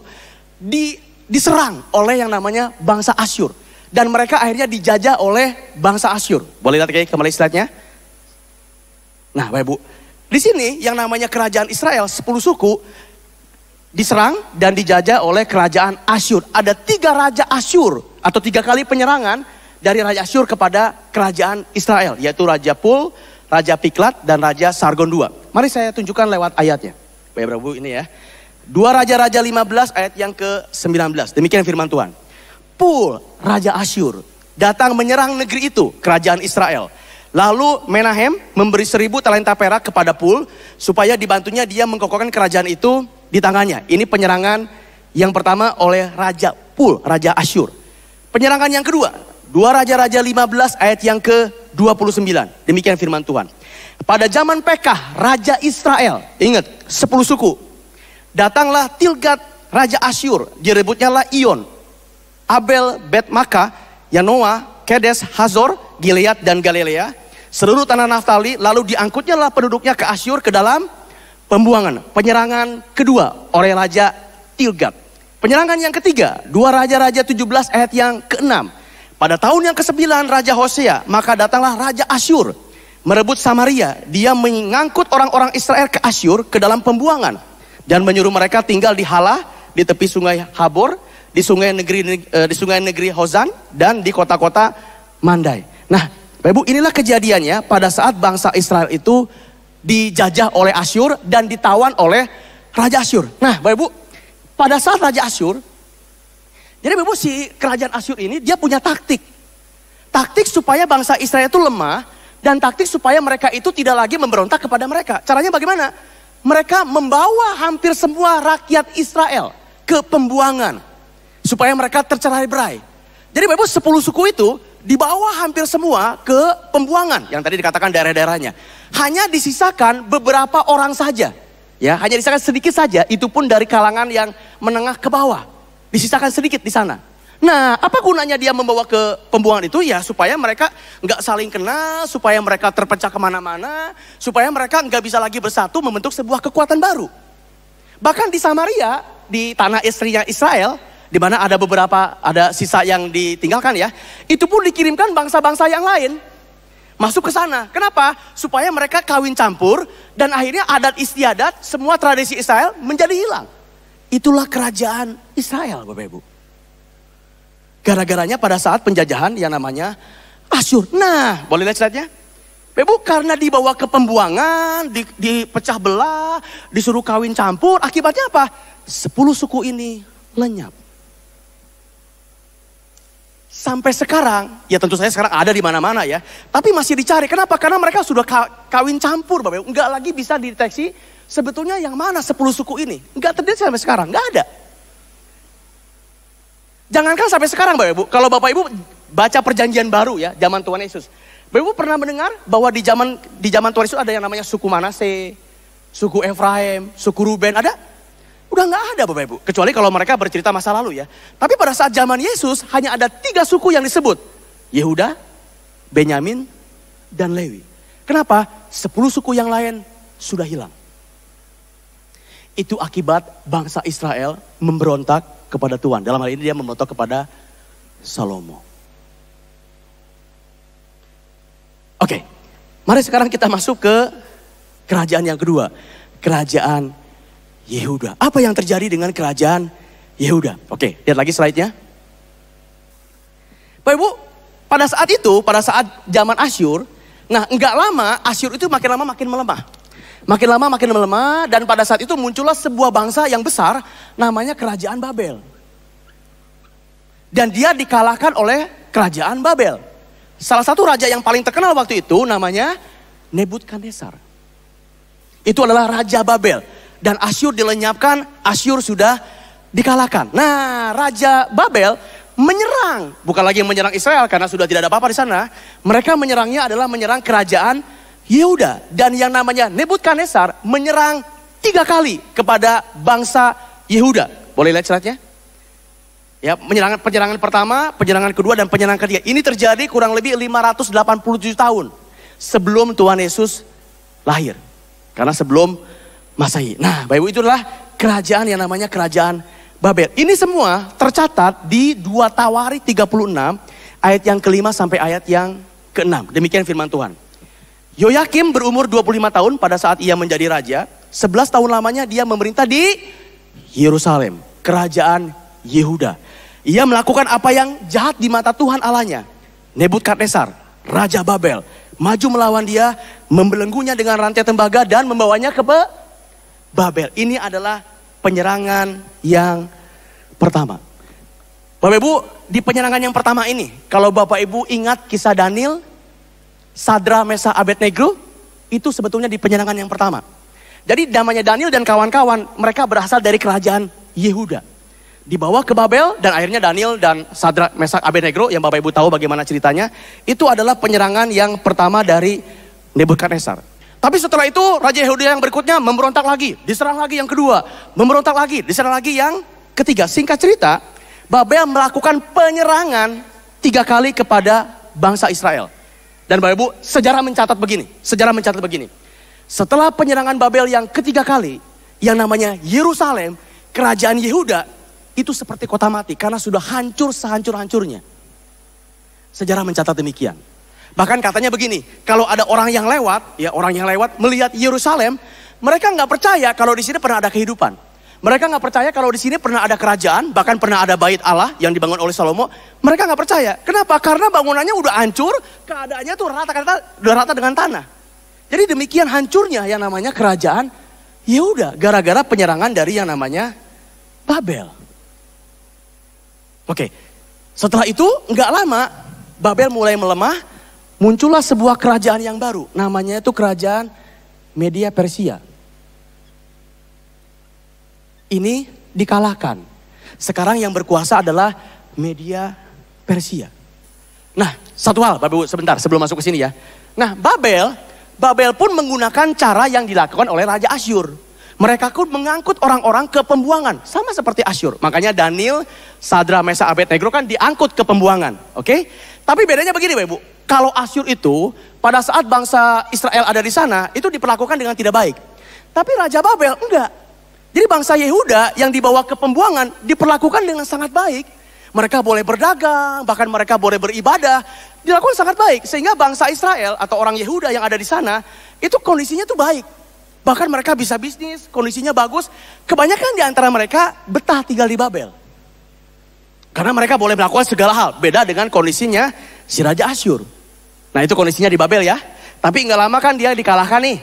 diserang oleh yang namanya bangsa Asyur. Dan mereka akhirnya dijajah oleh bangsa Asyur. Boleh lihat kembali slide-nya? Nah, Bapak, di sini yang namanya kerajaan Israel, 10 suku diserang dan dijajah oleh kerajaan Asyur. Ada 3 raja Asyur atau 3 kali penyerangan dari raja Asyur kepada kerajaan Israel, yaitu Raja Pul, Raja Piklat, dan Raja Sargon II. Mari saya tunjukkan lewat ayatnya. Bapak Ibu, ini ya. 2 Raja-Raja 15 ayat yang ke-19. Demikian firman Tuhan. Pul, raja Asyur, datang menyerang negeri itu, kerajaan Israel. Lalu Menahem memberi 1000 talenta perak kepada Pul supaya dibantunya dia mengkokohkan kerajaan itu di tangannya. Ini penyerangan yang pertama oleh Raja Pul, Raja Asyur. Penyerangan yang kedua, 2 Raja-Raja 15 ayat yang ke-29. Demikian firman Tuhan. Pada zaman Pekah, Raja Israel, ingat 10 suku. Datanglah Tilgat, Raja Asyur, direbutnya lah Ion, Abel, Bet-Maka, Yanoa, Kedes, Hazor, Gilead, dan Galilea. Seluruh tanah Naftali, lalu diangkutnya lah penduduknya ke Asyur ke dalam pembuangan. Penyerangan kedua oleh Raja Tilgat. Penyerangan yang ketiga, 2 Raja-Raja 17 ayat yang ke-6. Pada tahun yang ke-9 Raja Hosea, maka datanglah Raja Asyur merebut Samaria. Dia mengangkut orang-orang Israel ke Asyur ke dalam pembuangan dan menyuruh mereka tinggal di Halah, di tepi sungai Habor, di sungai negeri Hozan, dan di kota-kota Mandai. Nah, Bapak Ibu, inilah kejadiannya pada saat bangsa Israel itu dijajah oleh Asyur dan ditawan oleh Raja Asyur. Nah, Bapak Ibu, pada saat Raja Asyur, jadi Bapak Ibu, si kerajaan Asyur ini dia punya taktik. Taktik supaya bangsa Israel itu lemah, dan taktik supaya mereka itu tidak lagi memberontak kepada mereka. Caranya bagaimana? Mereka membawa hampir semua rakyat Israel ke pembuangan supaya mereka tercerai-berai. Jadi Bapak Ibu, 10 suku itu dibawa hampir semua ke pembuangan yang tadi dikatakan daerah-daerahnya. Hanya disisakan beberapa orang saja. Ya, hanya disisakan sedikit saja, itu pun dari kalangan yang menengah ke bawah. Disisakan sedikit di sana. Nah, apa gunanya dia membawa ke pembuangan itu? Ya, supaya mereka nggak saling kenal, supaya mereka terpecah kemana-mana, supaya mereka nggak bisa lagi bersatu membentuk sebuah kekuatan baru. Bahkan di Samaria, di tanah istrinya Israel, di mana ada sisa yang ditinggalkan ya, itu pun dikirimkan bangsa-bangsa yang lain. Masuk ke sana. Kenapa? Supaya mereka kawin campur dan akhirnya adat istiadat, semua tradisi Israel menjadi hilang. Itulah kerajaan Israel, Bapak Ibu. Gara-garanya pada saat penjajahan yang namanya Asyur. Nah, boleh lihat slide-nya? Bapak Ibu, karena dibawa ke pembuangan, dipecah belah, disuruh kawin campur, akibatnya apa? 10 suku ini lenyap. Sampai sekarang, ya tentu saja sekarang ada di mana-mana ya. Tapi masih dicari. Kenapa? Karena mereka sudah kawin campur, Bapak Ibu. Enggak lagi bisa dideteksi sebetulnya yang mana 10 suku ini. Enggak terdeteksi sampai sekarang, enggak ada. Jangankan sampai sekarang, Bapak Ibu. Kalau Bapak Ibu baca perjanjian baru ya, zaman Tuhan Yesus. Bapak Ibu pernah mendengar bahwa di zaman Tuhan Yesus ada yang namanya suku Manase, suku Efraim, suku Ruben, ada? Udah nggak ada Bapak Ibu. Kecuali kalau mereka bercerita masa lalu ya. Tapi pada saat zaman Yesus hanya ada 3 suku yang disebut. Yehuda, Benyamin, dan Lewi. Kenapa? 10 suku yang lain sudah hilang. Itu akibat bangsa Israel memberontak kepada Tuhan. Dalam hal ini dia memberontak kepada Salomo. Oke, mari sekarang kita masuk ke kerajaan yang kedua. Kerajaan Yehuda. Apa yang terjadi dengan kerajaan Yehuda? Oke, lihat lagi slide-nya. Bapak Ibu, pada saat itu, pada saat zaman Asyur, nah enggak lama Asyur itu makin lama makin melemah. Makin lama makin melemah dan pada saat itu muncullah sebuah bangsa yang besar namanya kerajaan Babel. Dan dia dikalahkan oleh kerajaan Babel. Salah satu raja yang paling terkenal waktu itu namanya Nebukadnezar. Itu adalah Raja Babel. Dan Asyur dilenyapkan, Asyur sudah dikalahkan. Nah, Raja Babel menyerang, bukan lagi menyerang Israel karena sudah tidak ada apa-apa di sana. Mereka menyerangnya adalah menyerang kerajaan Yehuda. Dan yang namanya Nebukadnezar menyerang 3 kali kepada bangsa Yehuda. Boleh lihat slide-nya? Ya, penyerangan pertama, penyerangan kedua, dan penyerangan ketiga. Ini terjadi kurang lebih 587 tahun sebelum Tuhan Yesus lahir. Karena sebelum Masehi. Nah, Bapak Ibu, itu adalah kerajaan yang namanya kerajaan Babel. Ini semua tercatat di 2 Tawari 36 ayat yang ke-5 sampai ayat yang ke-6. Demikian firman Tuhan. Yoyakim berumur 25 tahun pada saat ia menjadi raja. 11 tahun lamanya dia memerintah di Yerusalem, kerajaan Yehuda. Ia melakukan apa yang jahat di mata Tuhan Allahnya. Nebukadnezar, Raja Babel, maju melawan dia, membelenggunya dengan rantai tembaga dan membawanya ke Babel. Ini adalah penyerangan yang pertama. Bapak Ibu, di penyerangan yang pertama ini, kalau Bapak Ibu ingat kisah Daniel, Sadra, Mesa, Abednego, itu sebetulnya di penyerangan yang pertama. Jadi namanya Daniel dan kawan-kawan, mereka berasal dari kerajaan Yehuda. Dibawa ke Babel dan akhirnya Daniel dan Sadra, Mesa, Abednego, yang Bapak Ibu tahu bagaimana ceritanya, itu adalah penyerangan yang pertama dari Nebukadnezar. Tapi setelah itu Raja Yehuda yang berikutnya memberontak lagi, diserang lagi yang kedua, memberontak lagi, diserang lagi yang ketiga. Singkat cerita, Babel melakukan penyerangan 3 kali kepada bangsa Israel. Dan Bapak Ibu, sejarah mencatat begini. Setelah penyerangan Babel yang ketiga kali, yang namanya Yerusalem, kerajaan Yehuda, itu seperti kota mati karena sudah hancur sehancur-hancurnya. Sejarah mencatat demikian. Bahkan katanya begini, kalau ada orang yang lewat melihat Yerusalem, mereka nggak percaya kalau di sini pernah ada kehidupan. Mereka nggak percaya kalau di sini pernah ada kerajaan, bahkan pernah ada bait Allah yang dibangun oleh Salomo. Mereka nggak percaya. Kenapa? Karena bangunannya udah hancur, keadaannya tuh rata dengan tanah. Jadi demikian hancurnya yang namanya kerajaan Yehuda, gara-gara penyerangan dari yang namanya Babel. Oke, setelah itu nggak lama Babel mulai melemah. Muncullah sebuah kerajaan yang baru, namanya itu kerajaan Media Persia. Ini dikalahkan. Sekarang yang berkuasa adalah Media Persia. Nah, satu hal Bapak Ibu sebentar sebelum masuk ke sini ya. Nah, Babel pun menggunakan cara yang dilakukan oleh Raja Asyur. Mereka pun mengangkut orang-orang ke pembuangan, sama seperti Asyur. Makanya Daniel, Sadra, Mesa, Abednego kan diangkut ke pembuangan, oke? Tapi bedanya begini Bapak Ibu. Kalau Asyur itu pada saat bangsa Israel ada di sana itu diperlakukan dengan tidak baik. Tapi Raja Babel enggak. Jadi bangsa Yehuda yang dibawa ke pembuangan diperlakukan dengan sangat baik. mereka boleh berdagang, bahkan mereka boleh beribadah. Dilakukan sangat baik, sehingga bangsa Israel atau orang Yehuda yang ada di sana, itu kondisinya tuh baik. Bahkan mereka bisa bisnis, kondisinya bagus. Kebanyakan di antara mereka betah tinggal di Babel. Karena mereka boleh melakukan segala hal. Beda dengan kondisinya si Raja Asyur. Nah itu kondisinya di Babel ya. Tapi nggak lama kan dia dikalahkan nih.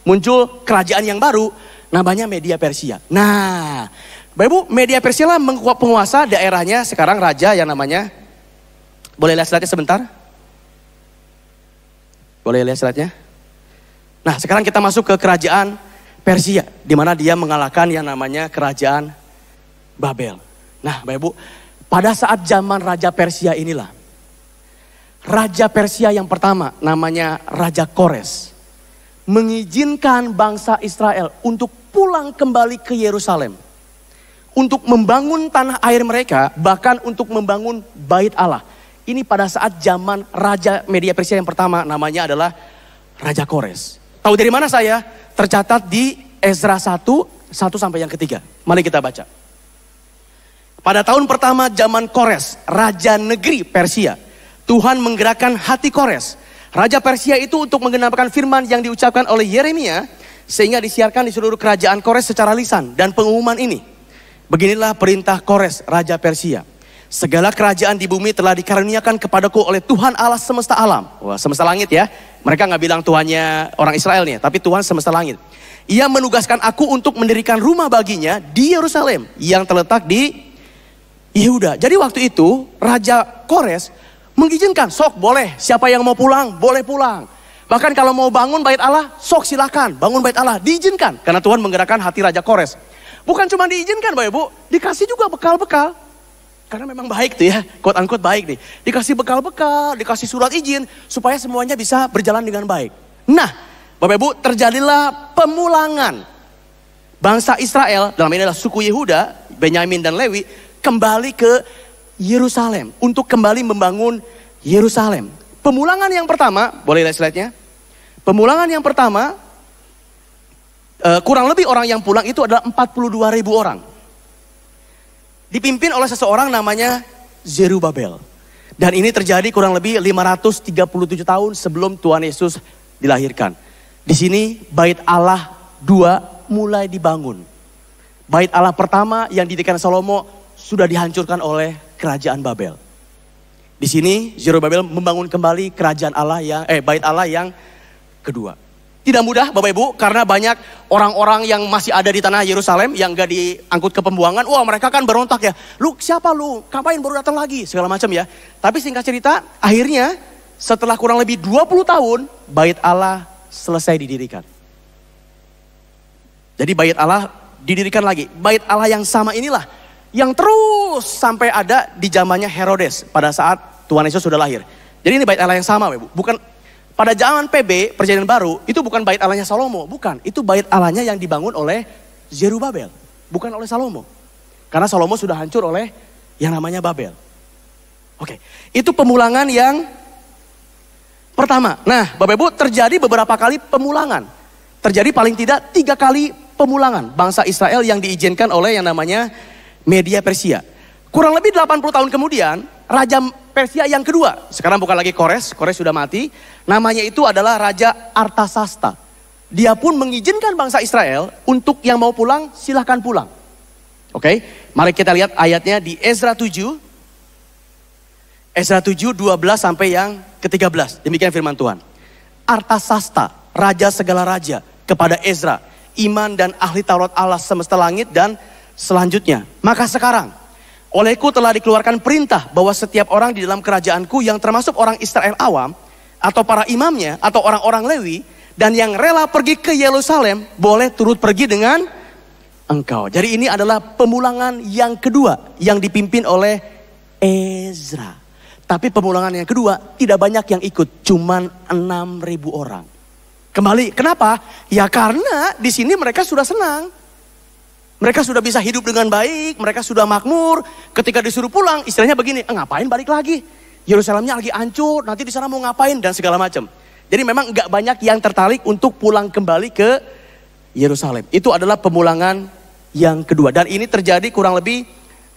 Muncul kerajaan yang baru, namanya Media Persia. Nah, Bapak Ibu, Media Persia lah penguasa daerahnya sekarang raja yang namanya, boleh lihat slide-nya sebentar? Boleh lihat slide-nya? Nah sekarang kita masuk ke kerajaan Persia, di mana dia mengalahkan yang namanya kerajaan Babel. Nah Bapak Ibu, pada saat zaman Raja Persia inilah, Raja Persia yang pertama namanya Raja Kores, mengizinkan bangsa Israel untuk pulang kembali ke Yerusalem. Untuk membangun tanah air mereka, bahkan untuk membangun bait Allah. Ini pada saat zaman Raja Media Persia yang pertama, namanya adalah Raja Kores. Tahu dari mana saya? Tercatat di Ezra 1 sampai yang ketiga. Mari kita baca. Pada tahun pertama zaman Kores, Raja Negeri Persia, Tuhan menggerakkan hati Kores, Raja Persia itu untuk menggenapkan firman yang diucapkan oleh Yeremia, sehingga disiarkan di seluruh kerajaan Kores secara lisan. Dan pengumuman ini, beginilah perintah Kores, Raja Persia. Segala kerajaan di bumi telah dikaruniakan kepadaku oleh Tuhan Allah semesta alam. Wah, semesta langit ya. Mereka nggak bilang Tuhannya orang Israel nih, tapi Tuhan semesta langit. Ia menugaskan aku untuk mendirikan rumah baginya di Yerusalem yang terletak di Yehuda. Jadi waktu itu Raja Kores mengizinkan, sok boleh, siapa yang mau pulang, boleh pulang. Bahkan kalau mau bangun bait Allah, sok silakan, bangun bait Allah, diizinkan. Karena Tuhan menggerakkan hati Raja Kores. Bukan cuma diizinkan Bapak Ibu, dikasih juga bekal-bekal. Karena memang baik tuh ya, quote unquote baik nih. Dikasih bekal-bekal, dikasih surat izin, supaya semuanya bisa berjalan dengan baik. Nah, Bapak Ibu, terjadilah pemulangan bangsa Israel, dalam ini adalah suku Yehuda, Benyamin dan Lewi, kembali ke Yerusalem. Untuk kembali membangun Yerusalem. Pemulangan yang pertama, boleh lihat slide-nya. Pemulangan yang pertama, kurang lebih orang yang pulang itu adalah 42.000 orang. Dipimpin oleh seseorang namanya Zerubabel. Dan ini terjadi kurang lebih 537 tahun sebelum Tuhan Yesus dilahirkan. Di sini bait Allah 2 mulai dibangun. Bait Allah pertama yang didirikan Salomo sudah dihancurkan oleh kerajaan Babel. Di sini Zerubabel membangun kembali kerajaan Allah yang bait Allah yang kedua. Tidak mudah Bapak Ibu, karena banyak orang-orang yang masih ada di tanah Yerusalem yang gak diangkut ke pembuangan. Wah, mereka kan berontak ya. Lu siapa lu? Ngapain baru datang lagi? Segala macam ya. Tapi singkat cerita, akhirnya setelah kurang lebih 20 tahun, bait Allah selesai didirikan. Jadi bait Allah didirikan lagi. Bait Allah yang sama inilah yang terus sampai ada di zamannya Herodes pada saat Tuhan Yesus sudah lahir. Jadi ini bait Allah yang sama, Bapak Ibu. Bukan pada zaman PB, Perjanjian Baru, itu bukan bait Allahnya Salomo, bukan. Itu bait Allahnya yang dibangun oleh Zerubabel, bukan oleh Salomo. Karena Salomo sudah hancur oleh yang namanya Babel. Oke, itu pemulangan yang pertama. Nah, Bapak Ibu, terjadi beberapa kali pemulangan. Terjadi paling tidak 3 kali pemulangan bangsa Israel yang diizinkan oleh yang namanya Media Persia. Kurang lebih 80 tahun kemudian, Raja Persia yang kedua, sekarang bukan lagi Kores sudah mati, namanya itu adalah Raja Artasasta. Dia pun mengizinkan bangsa Israel untuk yang mau pulang, silahkan pulang. Oke, mari kita lihat ayatnya di Ezra 7. Ezra 7, 12 sampai yang ke-13. Demikian firman Tuhan. Artasasta, raja segala raja, kepada Ezra, iman dan ahli Taurat Allah semesta langit dan selanjutnya. Maka sekarang, olehku telah dikeluarkan perintah bahwa setiap orang di dalam kerajaanku yang termasuk orang Israel awam, atau para imamnya, atau orang-orang Lewi, dan yang rela pergi ke Yerusalem, boleh turut pergi dengan engkau. Jadi ini adalah pemulangan yang kedua yang dipimpin oleh Ezra. Tapi pemulangan yang kedua tidak banyak yang ikut, cuman 6.000 orang. Kembali, kenapa? Ya karena di sini mereka sudah senang. Mereka sudah bisa hidup dengan baik, mereka sudah makmur. Ketika disuruh pulang, istilahnya begini, ngapain balik lagi? Yerusalemnya lagi hancur, nanti di sana mau ngapain dan segala macam. Jadi memang nggak banyak yang tertarik untuk pulang kembali ke Yerusalem. Itu adalah pemulangan yang kedua. Dan ini terjadi kurang lebih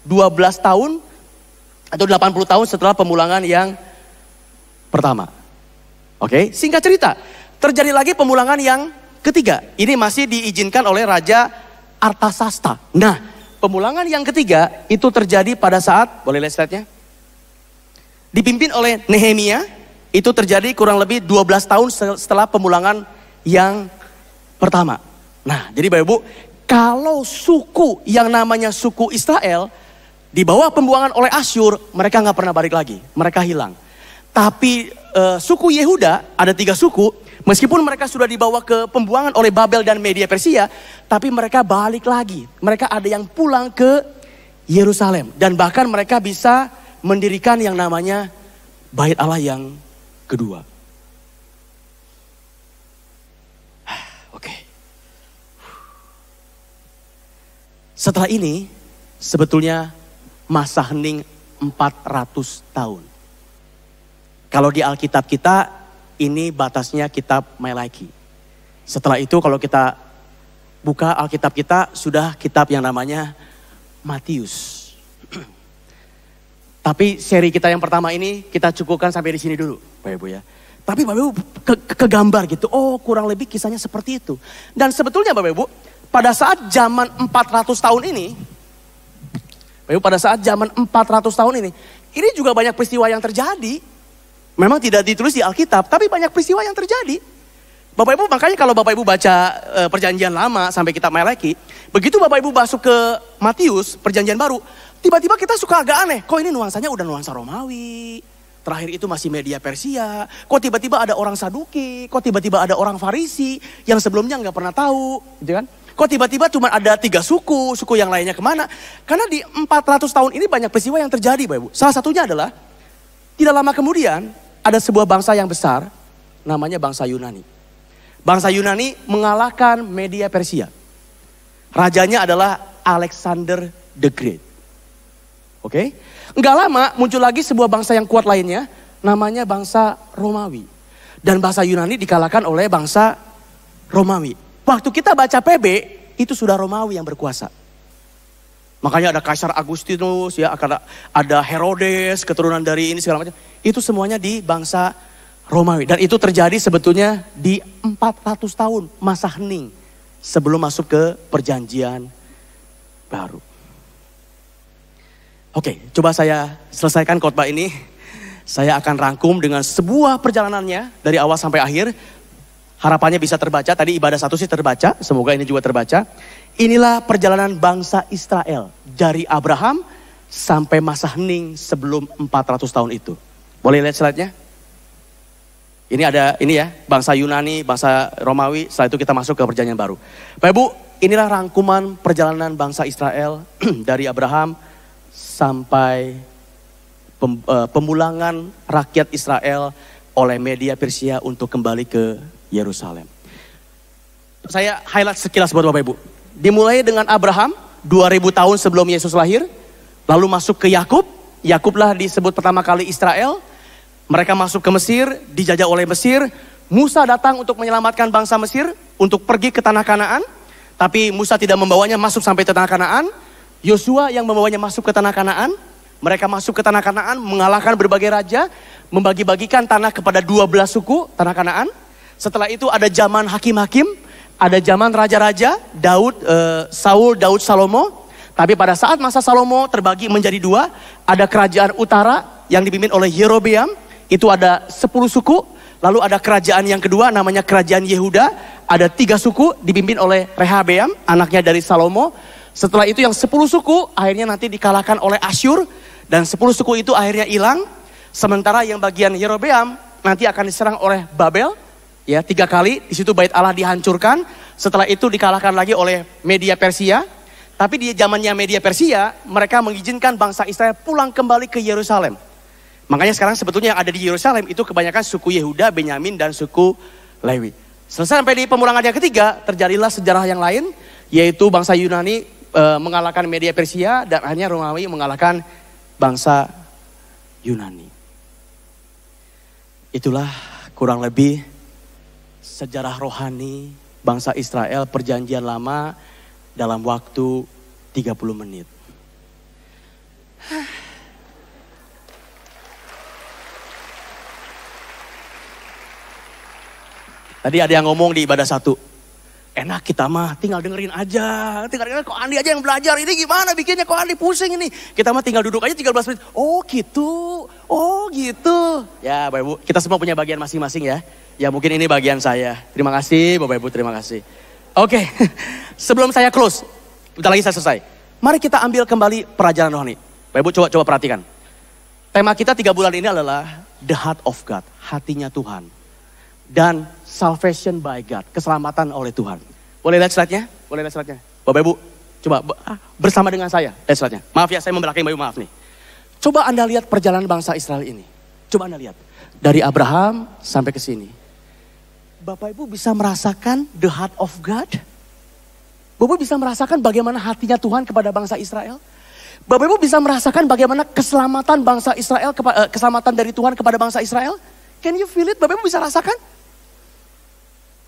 12 tahun Atau 80 tahun setelah pemulangan yang pertama. Oke, singkat cerita, terjadi lagi pemulangan yang ketiga. Ini masih diizinkan oleh Raja Artasasta. Nah, pemulangan yang ketiga itu terjadi pada saat, boleh lihat slide-nya? Dipimpin oleh Nehemia, itu terjadi kurang lebih 12 tahun setelah pemulangan yang pertama. Nah, jadi Bapak Ibu, kalau suku yang namanya suku Israel di bawah pembuangan oleh Asyur, mereka nggak pernah balik lagi, mereka hilang. Tapi suku Yehuda, ada 3 suku, meskipun mereka sudah dibawa ke pembuangan oleh Babel dan Media Persia, tapi mereka balik lagi. Mereka ada yang pulang ke Yerusalem. Dan bahkan mereka bisa mendirikan yang namanya Bait Allah yang kedua. Oke. Setelah ini, sebetulnya masa hening 400 tahun. Kalau di Alkitab kita, ini batasnya kitab Malaki. Setelah itu kalau kita buka Alkitab kita, sudah kitab yang namanya Matius. Tapi seri kita yang pertama ini, kita cukupkan sampai di sini dulu, Bapak Ibu ya. Tapi Bapak Ibu kegambar gitu, oh kurang lebih kisahnya seperti itu. Dan sebetulnya Bapak Ibu, pada saat zaman 400 tahun ini, Bapak Ibu pada saat zaman 400 tahun ini juga banyak peristiwa yang terjadi. Memang tidak ditulis di Alkitab, tapi banyak peristiwa yang terjadi. Bapak Ibu, makanya kalau Bapak Ibu baca perjanjian lama sampai kitab Malaki, begitu Bapak Ibu masuk ke Matius, perjanjian baru, tiba-tiba kita suka agak aneh. Kok ini nuansanya udah nuansa Romawi, terakhir itu masih Media Persia, kok tiba-tiba ada orang Saduki, kok tiba-tiba ada orang Farisi, yang sebelumnya nggak pernah tahu, gitu kan. Kok tiba-tiba cuma ada 3 suku yang lainnya kemana. Karena di 400 tahun ini banyak peristiwa yang terjadi Bapak Ibu. Salah satunya adalah, tidak lama kemudian, ada sebuah bangsa yang besar, namanya bangsa Yunani. Bangsa Yunani mengalahkan Media Persia. Rajanya adalah Alexander the Great. Oke? Enggak lama muncul lagi sebuah bangsa yang kuat lainnya, namanya bangsa Romawi. Dan bangsa Yunani dikalahkan oleh bangsa Romawi. Waktu kita baca PB, itu sudah Romawi yang berkuasa. Makanya ada Kaisar Agustinus, ya, ada Herodes, keturunan dari ini segala macam. Itu semuanya di bangsa Romawi. Dan itu terjadi sebetulnya di 400 tahun masa hening sebelum masuk ke perjanjian baru. Oke, coba saya selesaikan khotbah ini. Saya akan rangkum dengan sebuah perjalanannya dari awal sampai akhir. Harapannya bisa terbaca, tadi ibadah 1 sih terbaca, semoga ini juga terbaca. Inilah perjalanan bangsa Israel dari Abraham sampai masa hening sebelum 400 tahun itu. Boleh lihat slide-nya? Ini ada, ini ya, bangsa Yunani, bangsa Romawi, setelah itu kita masuk ke perjanjian baru. Bapak Ibu, inilah rangkuman perjalanan bangsa Israel dari Abraham sampai pemulangan rakyat Israel oleh Media Persia untuk kembali ke Yerusalem. Saya highlight sekilas buat Bapak Ibu. Dimulai dengan Abraham 2000 tahun sebelum Yesus lahir, lalu masuk ke Yakub. Yakublah disebut pertama kali Israel. Mereka masuk ke Mesir, dijajah oleh Mesir. Musa datang untuk menyelamatkan bangsa Mesir untuk pergi ke tanah Kanaan, tapi Musa tidak membawanya masuk sampai ke tanah Kanaan. Yosua yang membawanya masuk ke tanah Kanaan. Mereka masuk ke tanah Kanaan, mengalahkan berbagai raja, membagi-bagikan tanah kepada 12 suku tanah Kanaan. Setelah itu ada zaman hakim-hakim, ada zaman raja-raja, Saul, Daud, Salomo. Tapi pada saat masa Salomo terbagi menjadi 2, ada kerajaan utara yang dipimpin oleh Yerobeam, itu ada 10 suku. Lalu ada kerajaan yang kedua namanya kerajaan Yehuda, ada 3 suku dipimpin oleh Rehabeam, anaknya dari Salomo. Setelah itu yang 10 suku akhirnya nanti dikalahkan oleh Asyur, dan 10 suku itu akhirnya hilang. Sementara yang bagian Yerobeam nanti akan diserang oleh Babel. Ya, 3 kali, di situ bait Allah dihancurkan. Setelah itu dikalahkan lagi oleh Media Persia. Tapi di zamannya Media Persia, mereka mengizinkan bangsa Israel pulang kembali ke Yerusalem. Makanya sekarang sebetulnya yang ada di Yerusalem itu kebanyakan suku Yehuda, Benyamin, dan suku Lewi. Selesai sampai di pemulangan yang ketiga, terjadilah sejarah yang lain, yaitu bangsa Yunani mengalahkan Media Persia, dan akhirnya Romawi mengalahkan bangsa Yunani. Itulah kurang lebih sejarah rohani bangsa Israel perjanjian lama dalam waktu 30 menit. Tadi ada yang ngomong di ibadah satu. Enak kita mah tinggal dengerin aja. Tinggal dengerin kok Andi aja yang belajar. Ini gimana bikinnya kok Andi pusing ini. Kita mah tinggal duduk aja 13 menit. Oh gitu. Oh gitu. Ya Bapak Ibu kita semua punya bagian masing-masing ya. Ya mungkin ini bagian saya. Terima kasih Bapak Ibu terima kasih. Oke. Sebelum saya close. Bentar lagi saya selesai. Mari kita ambil kembali perjalanan rohani. Bapak Ibu coba perhatikan. Tema kita 3 bulan ini adalah The Heart of God. Hatinya Tuhan. Dan salvation by God, keselamatan oleh Tuhan. Boleh lihat slide-nya? Boleh lihat slide-nya? Bapak Ibu, coba bersama dengan saya, lihat slide-nya. Maaf ya, saya membelakang Bapak Ibu, maaf nih. Coba Anda lihat perjalanan bangsa Israel ini. Coba Anda lihat, dari Abraham sampai ke sini. Bapak Ibu bisa merasakan the heart of God? Bapak Ibu bisa merasakan bagaimana hatinya Tuhan kepada bangsa Israel? Bapak Ibu bisa merasakan bagaimana keselamatan bangsa Israel, keselamatan dari Tuhan kepada bangsa Israel? Can you feel it? Bapak Ibu bisa rasakan?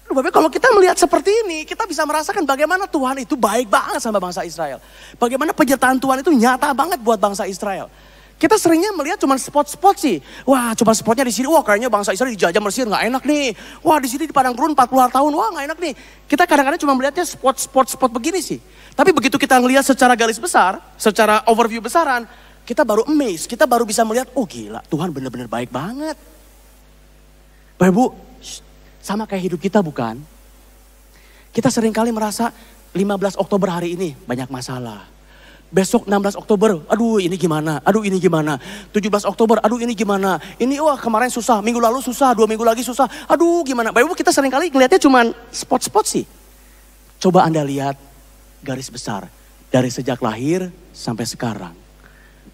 Bapak kalau kita melihat seperti ini, kita bisa merasakan bagaimana Tuhan itu baik banget sama bangsa Israel. Bagaimana penyertaan Tuhan itu nyata banget buat bangsa Israel. Kita seringnya melihat cuma spot-spot sih. Wah cuma spotnya di sini, wah kayaknya bangsa Israel dijajah Mesir gak enak nih. Wah di sini di padang gurun 40 tahun, wah gak enak nih. Kita kadang-kadang cuma melihatnya spot begini sih. Tapi begitu kita ngelihat secara garis besar, secara overview besaran, kita baru amazed, kita baru bisa melihat, oh gila Tuhan benar-benar baik banget. Bapak Ibu, sama kayak hidup kita bukan? Kita seringkali merasa 15 Oktober hari ini banyak masalah. Besok 16 Oktober, aduh ini gimana, aduh ini gimana. 17 Oktober, aduh ini gimana. Ini wah kemarin susah, minggu lalu susah, 2 minggu lagi susah. Aduh gimana. Bapak Ibu kita seringkali ngeliatnya cuma spot-spot sih. Coba Anda lihat garis besar. Dari sejak lahir sampai sekarang.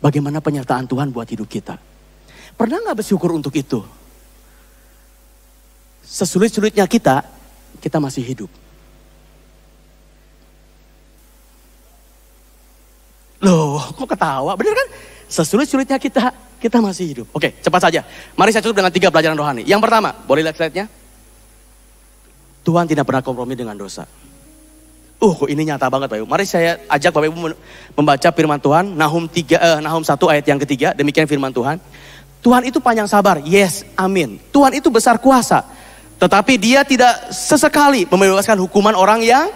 Bagaimana penyertaan Tuhan buat hidup kita. Pernah gak bersyukur untuk itu? Sesulit-sulitnya kita masih hidup. Loh, kok ketawa? Bener kan? Sesulit-sulitnya kita masih hidup. Oke, cepat saja. Mari saya tutup dengan 3 pelajaran rohani. Yang pertama, boleh lihat slide-nya? Tuhan tidak pernah kompromi dengan dosa. Ini nyata banget Bapak Ibu. Mari saya ajak Bapak Ibu membaca firman Tuhan. Nahum 1 ayat yang ketiga. Demikian firman Tuhan. Tuhan itu panjang sabar. Yes, amin. Tuhan itu besar kuasa. Tetapi dia tidak sesekali membebaskan hukuman orang yang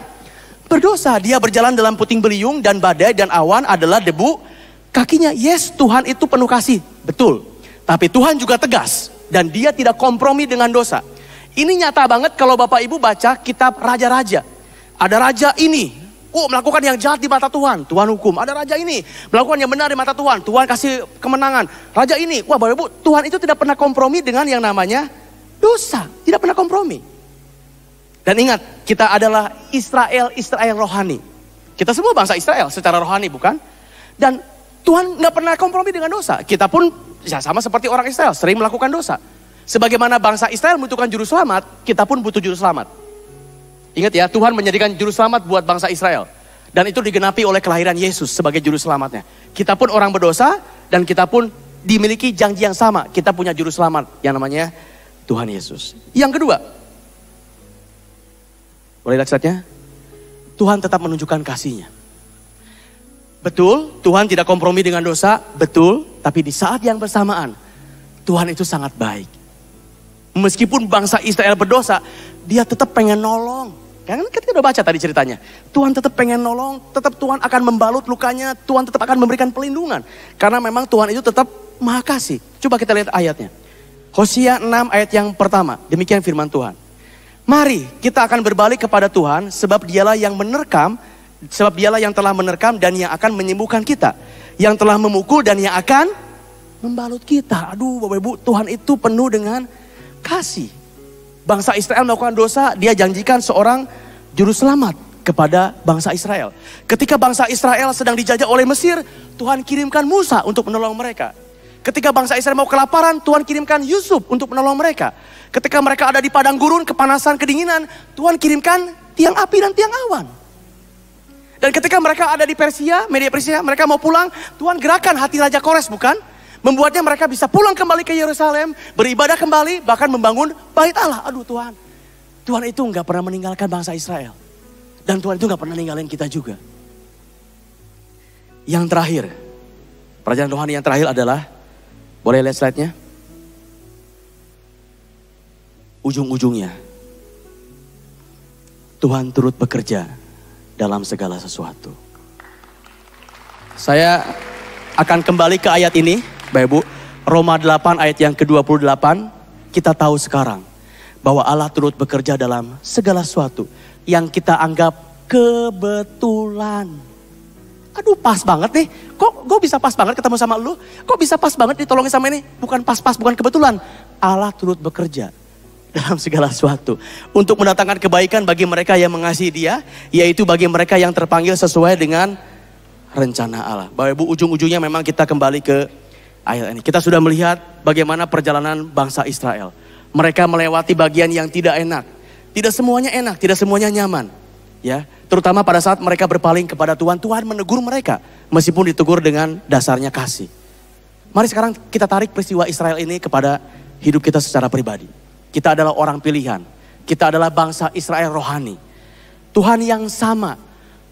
berdosa. Dia berjalan dalam puting beliung dan badai dan awan adalah debu kakinya. Yes, Tuhan itu penuh kasih. Betul. Tapi Tuhan juga tegas. Dan dia tidak kompromi dengan dosa. Ini nyata banget kalau Bapak Ibu baca kitab raja-raja. Ada raja ini. Melakukan yang jahat di mata Tuhan. Tuhan hukum. Ada raja ini. Melakukan yang benar di mata Tuhan. Tuhan kasih kemenangan. Raja ini. Bapak Ibu, Tuhan itu tidak pernah kompromi dengan yang namanya dosa, tidak pernah kompromi. Dan ingat, kita adalah Israel rohani. Kita semua bangsa Israel secara rohani, bukan? Dan Tuhan gak pernah kompromi dengan dosa. Kita pun ya sama seperti orang Israel, sering melakukan dosa. Sebagaimana bangsa Israel membutuhkan juru selamat, kita pun butuh juru selamat. Ingat ya, Tuhan menjadikan juru selamat buat bangsa Israel. Dan itu digenapi oleh kelahiran Yesus sebagai juru selamatnya. Kita pun orang berdosa, dan kita pun dimiliki janji yang sama. Kita punya juru selamat yang namanya Tuhan Yesus. Yang kedua, boleh lihat slide-nya? Tuhan tetap menunjukkan kasih-Nya. Betul, Tuhan tidak kompromi dengan dosa, betul. Tapi di saat yang bersamaan, Tuhan itu sangat baik. Meskipun bangsa Israel berdosa, dia tetap pengen nolong. Kan kita udah baca tadi ceritanya. Tuhan tetap pengen nolong, tetap Tuhan akan membalut lukanya, Tuhan tetap akan memberikan pelindungan. Karena memang Tuhan itu tetap Maha Kasih. Coba kita lihat ayatnya. Hosea 6 ayat yang pertama, demikian firman Tuhan. Mari kita akan berbalik kepada Tuhan, sebab dialah yang telah menerkam dan yang akan menyembuhkan kita. Yang telah memukul dan yang akan membalut kita. Aduh Bapak Ibu, Tuhan itu penuh dengan kasih. Bangsa Israel melakukan dosa, dia janjikan seorang juru selamat kepada bangsa Israel. Ketika bangsa Israel sedang dijajah oleh Mesir, Tuhan kirimkan Musa untuk menolong mereka. Ketika bangsa Israel mau kelaparan, Tuhan kirimkan Yusuf untuk menolong mereka. Ketika mereka ada di padang gurun, kepanasan, kedinginan, Tuhan kirimkan tiang api dan tiang awan. Dan ketika mereka ada di Media Persia, mereka mau pulang, Tuhan gerakan hati Raja Kores, bukan? Membuatnya mereka bisa pulang kembali ke Yerusalem, beribadah kembali, bahkan membangun bait Allah. Aduh Tuhan, Tuhan itu gak pernah meninggalkan bangsa Israel. Dan Tuhan itu gak pernah ninggalin kita juga. Yang terakhir, perjalanan rohani yang terakhir adalah, boleh lihat slide-nya? Ujung-ujungnya, Tuhan turut bekerja dalam segala sesuatu. Saya akan kembali ke ayat ini, Bapak Ibu. Roma 8 ayat yang ke-28. Kita tahu sekarang bahwa Allah turut bekerja dalam segala sesuatu yang kita anggap kebetulan. Aduh, pas banget nih. Kok gue bisa pas banget ketemu sama lu? Kok bisa pas banget ditolongin sama ini? Bukan pas-pas, bukan kebetulan. Allah turut bekerja dalam segala sesuatu untuk mendatangkan kebaikan bagi mereka yang mengasihi Dia, yaitu bagi mereka yang terpanggil sesuai dengan rencana Allah. Bapak Ibu, ujung-ujungnya memang kita kembali ke ayat ini. Kita sudah melihat bagaimana perjalanan bangsa Israel. Mereka melewati bagian yang tidak enak. Tidak semuanya enak, tidak semuanya nyaman. Ya, terutama pada saat mereka berpaling kepada Tuhan, Tuhan menegur mereka meskipun ditegur dengan dasarnya kasih. Mari sekarang kita tarik peristiwa Israel ini kepada hidup kita secara pribadi. Kita adalah orang pilihan. Kita adalah bangsa Israel rohani. Tuhan yang sama.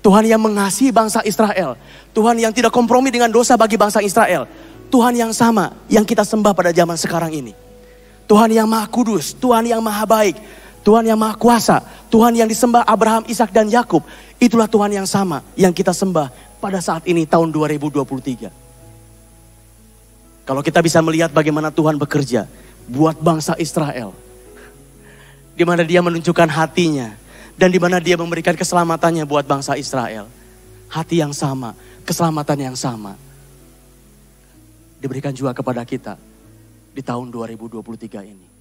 Tuhan yang mengasihi bangsa Israel. Tuhan yang tidak kompromi dengan dosa bagi bangsa Israel. Tuhan yang sama yang kita sembah pada zaman sekarang ini. Tuhan yang maha kudus. Tuhan yang maha baik. Tuhan yang maha kuasa. Tuhan yang disembah Abraham, Ishak dan Yakub. Itulah Tuhan yang sama yang kita sembah pada saat ini tahun 2023. Kalau kita bisa melihat bagaimana Tuhan bekerja buat bangsa Israel. Di mana Dia menunjukkan hatinya. Dan di mana Dia memberikan keselamatannya buat bangsa Israel. Hati yang sama, keselamatan yang sama. Diberikan juga kepada kita di tahun 2023 ini.